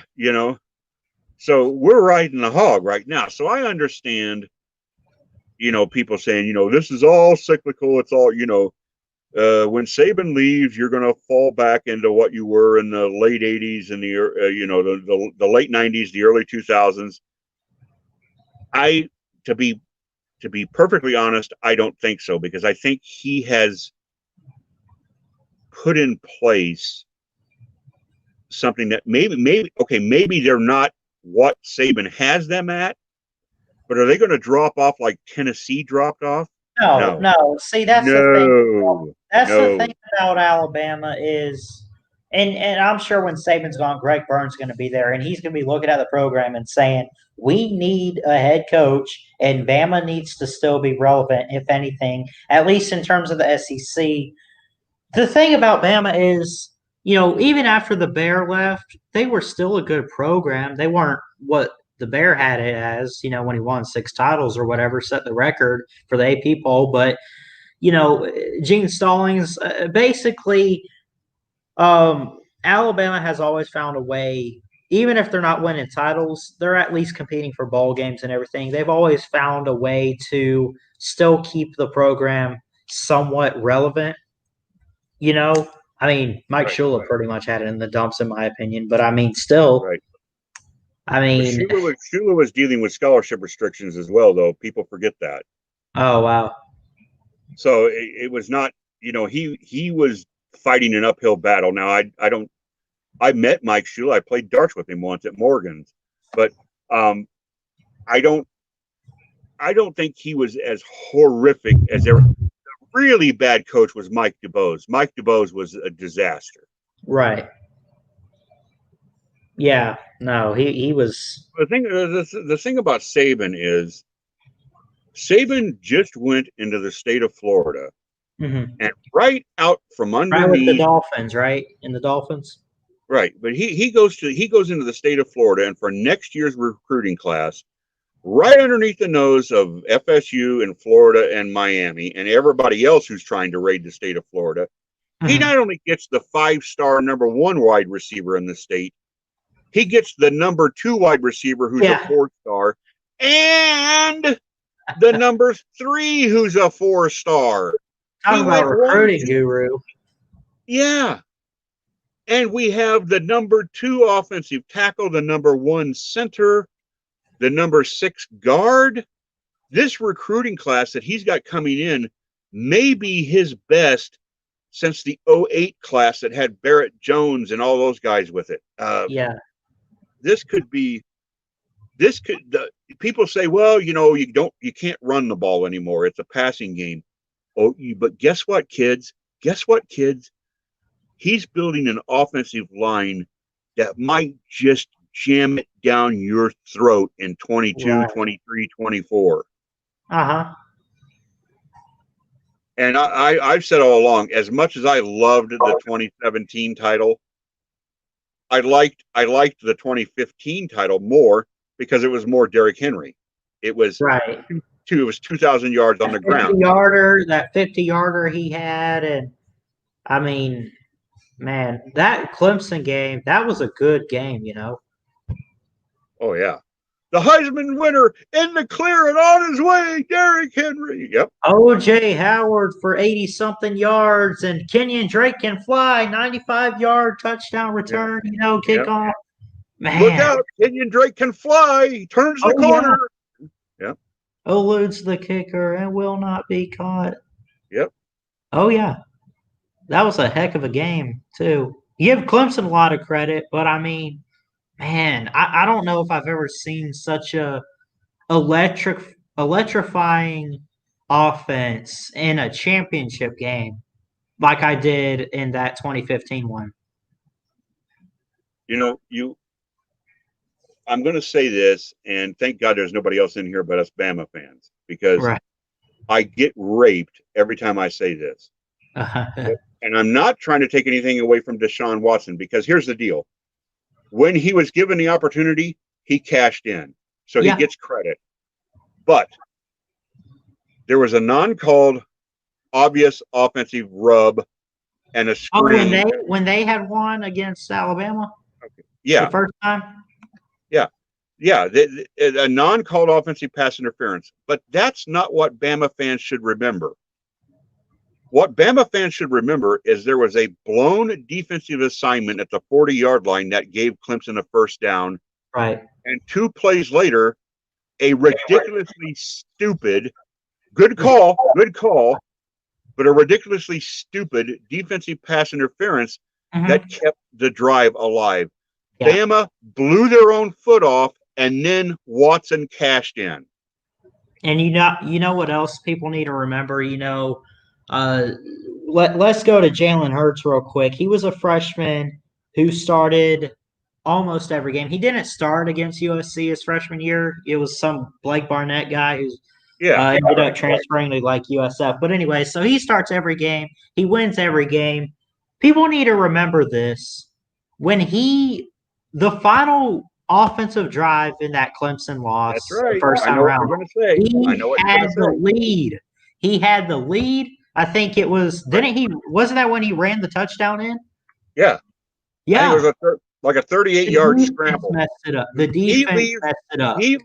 so we're riding the hog right now. So I understand, people saying, this is all cyclical. It's all, when Saban leaves, you're going to fall back into what you were in the late 80s and the late 90s, the early 2000s. To be perfectly honest, I don't think so, because I think he has put in place something that maybe they're not what Saban has them at, but are they going to drop off like Tennessee dropped off? No. See, that's the thing. The thing about Alabama is, and I'm sure when Saban's gone, Greg Burns is going to be there, and he's going to be looking at the program and saying, we need a head coach, and Bama needs to still be relevant, if anything, at least in terms of the SEC. The thing about Bama is, even after the Bear left, they were still a good program. They weren't what the Bear had it as, when he won 6 titles or whatever, set the record for the AP poll. But, Gene Stallings, basically, Alabama has always found a way, even if they're not winning titles, they're at least competing for bowl games and everything. They've always found a way to still keep the program somewhat relevant. Mike Shula pretty much had it in the dumps, in my opinion. But still. Right. Shula was dealing with scholarship restrictions as well, though. People forget that. Oh wow. So it was not, he was fighting an uphill battle. Now I met Mike Shula. I played darts with him once at Morgan's, but I don't think he was as horrific as ever. Really bad coach was Mike DuBose. Mike DuBose was a disaster. Right. Yeah. No, he was. The thing about Saban is Saban just went into the state of Florida, and right out from underneath with the Dolphins, right? In the Dolphins. Right, but he goes into the state of Florida, and for next year's recruiting class, right underneath the nose of FSU and Florida and Miami and everybody else who's trying to raid the state of Florida, He not only gets the 5-star number 1 wide receiver in the state, he gets the number 2 wide receiver who's a 4-star, and the number 3 who's a 4-star. Talk about recruiting guru. Yeah. And we have the number 2 offensive tackle, the number 1 center, the number 6 guard. This recruiting class that he's got coming in may be his best since the 08 class that had Barrett Jones and all those guys with it. People say, well, you can't run the ball anymore. It's a passing game. But guess what, kids? He's building an offensive line that might just jam it down your throat in 22, 23, 24. And I've said all along, as much as I loved the 2017 title, I liked the 2015 title more because it was more Derrick Henry. It was it was 2,000 yards on the ground. That 50-yarder he had, and I mean, man, that Clemson game, that was a good game, Oh yeah. The Heisman winner in the clear and on his way, Derrick Henry. Yep. O.J. Howard for 80-something yards, and Kenyon Drake can fly, 95-yard touchdown return, kickoff. Man. Look out, Kenyon Drake can fly. He turns the corner. Yep. Eludes the kicker and will not be caught. Yep. Oh, yeah. That was a heck of a game, too. You give Clemson a lot of credit, but I mean, man, I don't know if I've ever seen such a electrifying offense in a championship game like I did in that 2015 one. I'm going to say this, and thank God there's nobody else in here but us Bama fans, because I get raped every time I say this. And I'm not trying to take anything away from Deshaun Watson, because here's the deal. When he was given the opportunity, he cashed in. So he gets credit. But there was a non-called obvious offensive rub and a screen. When they had won against Alabama? Yeah. The first time? Yeah. A non-called offensive pass interference. But that's not what Bama fans should remember. What Bama fans should remember is there was a blown defensive assignment at the 40-yard line that gave Clemson a first down. Right. And 2 plays later, a ridiculously stupid, good call, but a ridiculously stupid defensive pass interference that kept the drive alive. Yeah. Bama blew their own foot off, and then Watson cashed in. And you know what else people need to remember? Let's go to Jalen Hurts real quick. He was a freshman who started almost every game. He didn't start against USC his freshman year. It was some Blake Barnett guy who's ended up transferring to USF. But anyway, so he starts every game. He wins every game. People need to remember this. When the final offensive drive in that Clemson loss, the first time around, he had the lead. He had the lead. I think it was. Wasn't that when he ran the touchdown in? Yeah. Yeah. It was a 38-yard scramble. Messed it up. The defense messed it up. He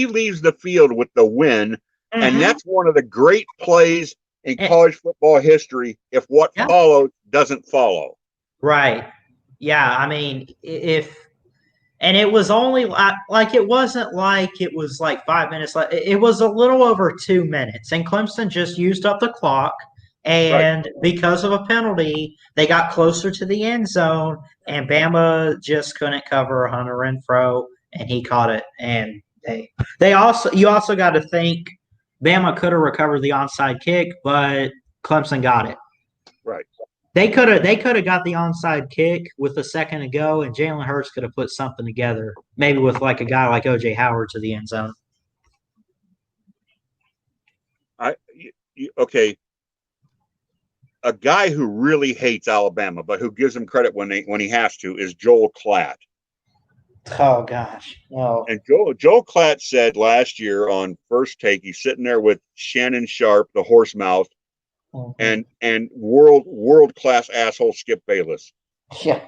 leaves the field with the win, and that's one of the great plays in college football history. If what followed doesn't follow. Right. Yeah. I mean, and it was only it wasn't like it was 5 minutes. It was a little over 2 minutes, and Clemson just used up the clock. And because of a penalty, they got closer to the end zone, and Bama just couldn't cover Hunter Renfrow, and he caught it. And you also got to think Bama could have recovered the onside kick, but Clemson got it. Right. They could have got the onside kick with a second to go, and Jalen Hurts could have put something together, maybe with a guy like O.J. Howard to the end zone. Okay. A guy who really hates Alabama, but who gives them credit when he has to, is Joel Klatt. Oh gosh! Oh. And Joel Klatt said last year on First Take, he's sitting there with Shannon Sharp, the horse mouth, and world class asshole Skip Bayless. Yeah.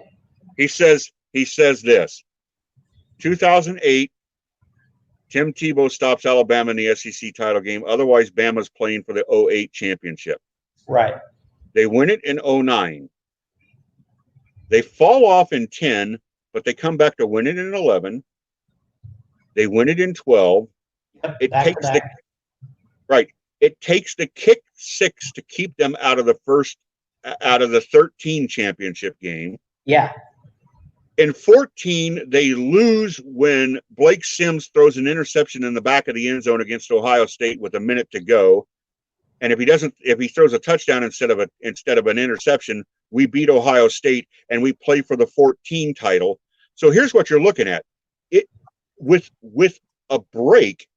He says this. 2008, Tim Tebow stops Alabama in the SEC title game. Otherwise, Bama's playing for the 08 championship. Right. They win it in 09. They fall off in 10, but they come back to win it in 11. They win it in 12. Yep, It takes the kick 6 to keep them out of the 13 championship game. Yeah. In 14, they lose when Blake Sims throws an interception in the back of the end zone against Ohio State with a minute to go. And if he throws a touchdown instead of an interception, we beat Ohio State and we play for the 14 title. So here's what you're looking at. It with a break,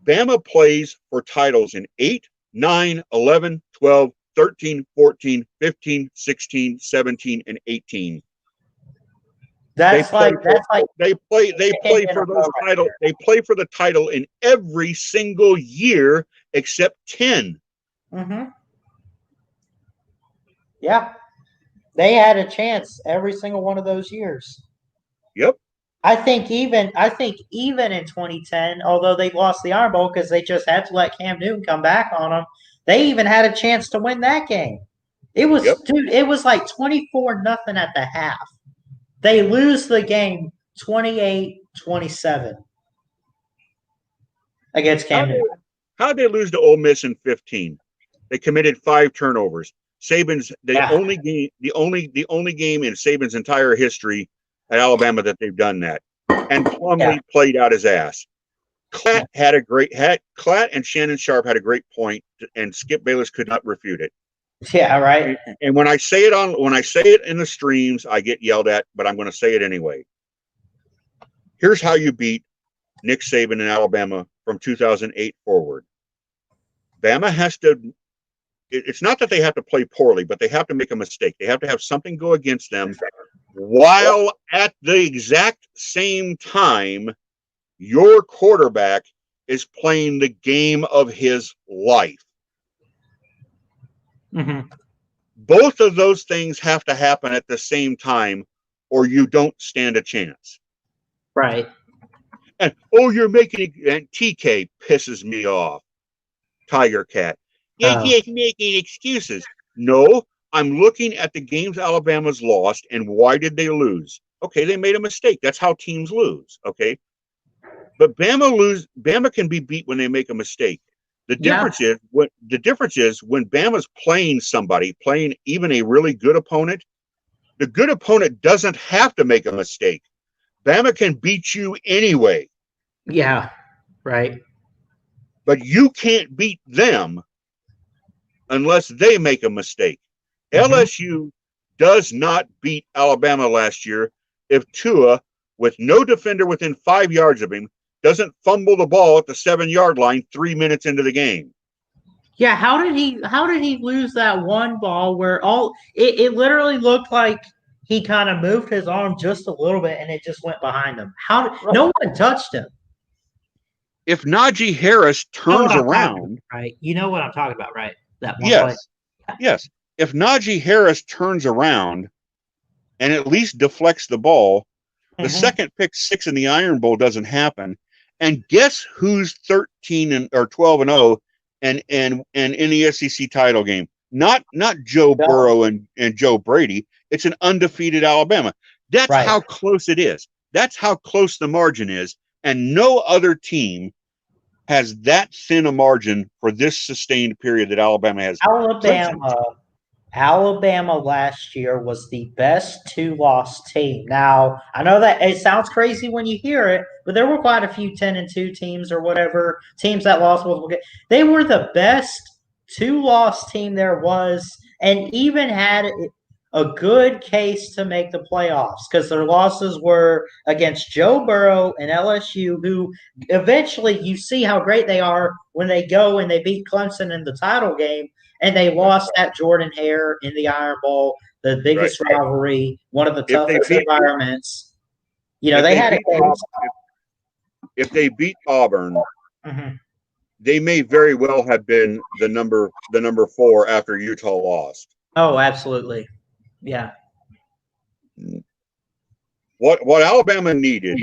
Bama plays for titles in 8, 9, 11, 12, 13, 14, 15, 16, 17, and 18. They play for those titles. They play for the title in every single year except 10. Mm-hmm. Yeah. They had a chance every single one of those years. Yep. I think even in 2010, although they lost the Iron Bowl because they just had to let Cam Newton come back on them, they even had a chance to win that game. It was it was like 24-0 at the half. They lose the game 28-27 against Cam Newton. How'd they lose to Ole Miss in 15? They committed 5 turnovers. Saban's the only game in Saban's entire history at Alabama that they've done that. And Plumlee played out his ass. Klatt and Shannon Sharp had a great point, and Skip Bayless could not refute it. Yeah, right. And when I say it in the streams, I get yelled at, but I'm going to say it anyway. Here's how you beat Nick Saban in Alabama from 2008 forward. Bama has to. It's not that they have to play poorly, but they have to make a mistake. They have to have something go against them, while at the exact same time, your quarterback is playing the game of his life. Mm-hmm. Both of those things have to happen at the same time, or you don't stand a chance. Right. And you're making it. And TK pisses me off. Tiger Cat. You're just making excuses. No, I'm looking at the games Alabama's lost, and why did they lose? Okay, they made a mistake. That's how teams lose. Okay, but Bama can be beat when they make a mistake. The difference is when Bama's playing somebody, playing even a really good opponent, the good opponent doesn't have to make a mistake. Bama can beat you anyway. Yeah, right. But you can't beat them unless they make a mistake. Mm-hmm. LSU does not beat Alabama last year if Tua, with no defender within 5 yards of him, doesn't fumble the ball at the 7-yard line 3 minutes into the game. Yeah, how did he lose that one ball where it literally looked like he kind of moved his arm just a little bit and it just went behind him? No one touched him. If Najee Harris turns around, right? You know what I'm talking about, right? That one play. Yes. If Najee Harris turns around and at least deflects the ball, the second pick 6 in the Iron Bowl doesn't happen. And guess who's 13 or 12-0 and in the SEC title game? Not Joe Burrow and Joe Brady. It's an undefeated Alabama. That's how close it is. That's how close the margin is. And no other team has that thin a margin for this sustained period that Alabama has. Alabama last year was the best 2-loss team. Now, I know that it sounds crazy when you hear it, but there were quite a few 10-2 teams or whatever, teams that lost multiple games. They were the best 2-loss team there was, and even had a good case to make the playoffs because their losses were against Joe Burrow and LSU, who eventually you see how great they are when they go and they beat Clemson in the title game, and they lost at Jordan Hare in the Iron Bowl, the biggest rivalry, one of the toughest environments. You know, they had a case. If they beat Auburn, they may very well have been the number 4 after Utah lost. Oh, absolutely. Yeah. What Alabama needed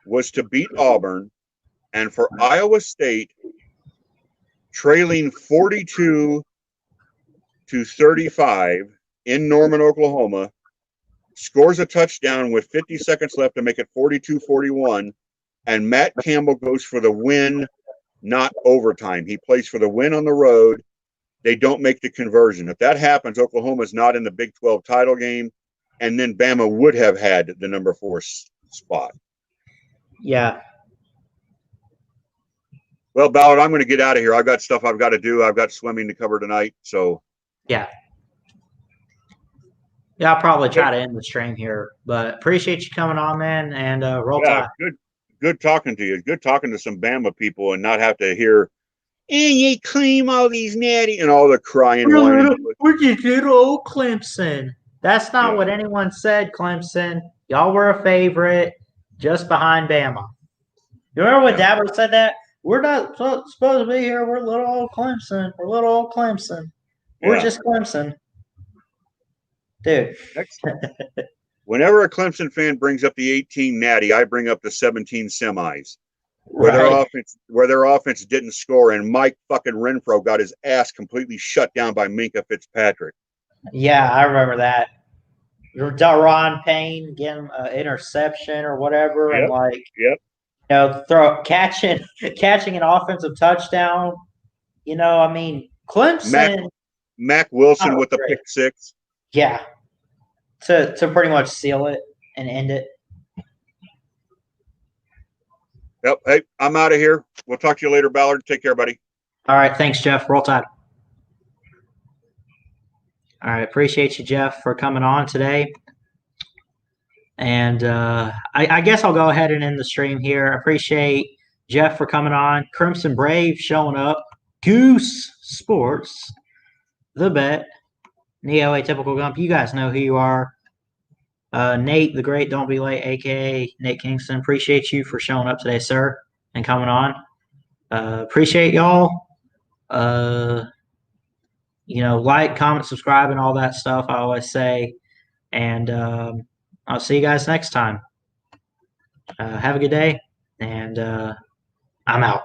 was to beat Auburn, and for Iowa State, trailing 42-35 in Norman, Oklahoma, scores a touchdown with 50 seconds left to make it 42-41, and Matt Campbell goes for the win, not overtime. He plays for the win on the road. They don't make the conversion. If that happens, Oklahoma's not in the Big 12 title game, and then Bama would have had the number 4 spot. Yeah. Well, Ballard, I'm going to get out of here. I've got stuff I've got to do. I've got swimming to cover tonight. So, yeah. Yeah, I'll probably try to end the stream here, but appreciate you coming on, man, and roll tide. Good talking to you. Good talking to some Bama people and not have to hear, and you claim all these natty and all the crying. We're just little old Clemson. That's not what anyone said, Clemson. Y'all were a favorite just behind Bama. You remember when Dabo said that? We're not supposed to be here. We're little old Clemson. We're little old Clemson. We're just Clemson. Dude. Whenever a Clemson fan brings up the 18 natty, I bring up the 17 semis. Where their offense didn't score, and Mike fucking Renfro got his ass completely shut down by Minka Fitzpatrick. Yeah, I remember that. Daron Payne getting an interception or whatever, and catching an offensive touchdown. I mean, Clemson. Mac Wilson with the pick 6. Yeah, to pretty much seal it and end it. Yep. Hey, I'm out of here. We'll talk to you later, Ballard. Take care, buddy. All right. Thanks, Jeff. Roll Tide. All right. Appreciate you, Jeff, for coming on today. And I guess I'll go ahead and end the stream here. I appreciate Jeff for coming on. Crimson Brave showing up. Goose Sports, The Bet, Neo Atypical Gump. You guys know who you are. Nate, the Great Don't Be Late, a.k.a. Nate Kingston. Appreciate you for showing up today, sir, and coming on. Appreciate y'all. Like, comment, subscribe, and all that stuff, I always say. And I'll see you guys next time. Have a good day, and I'm out.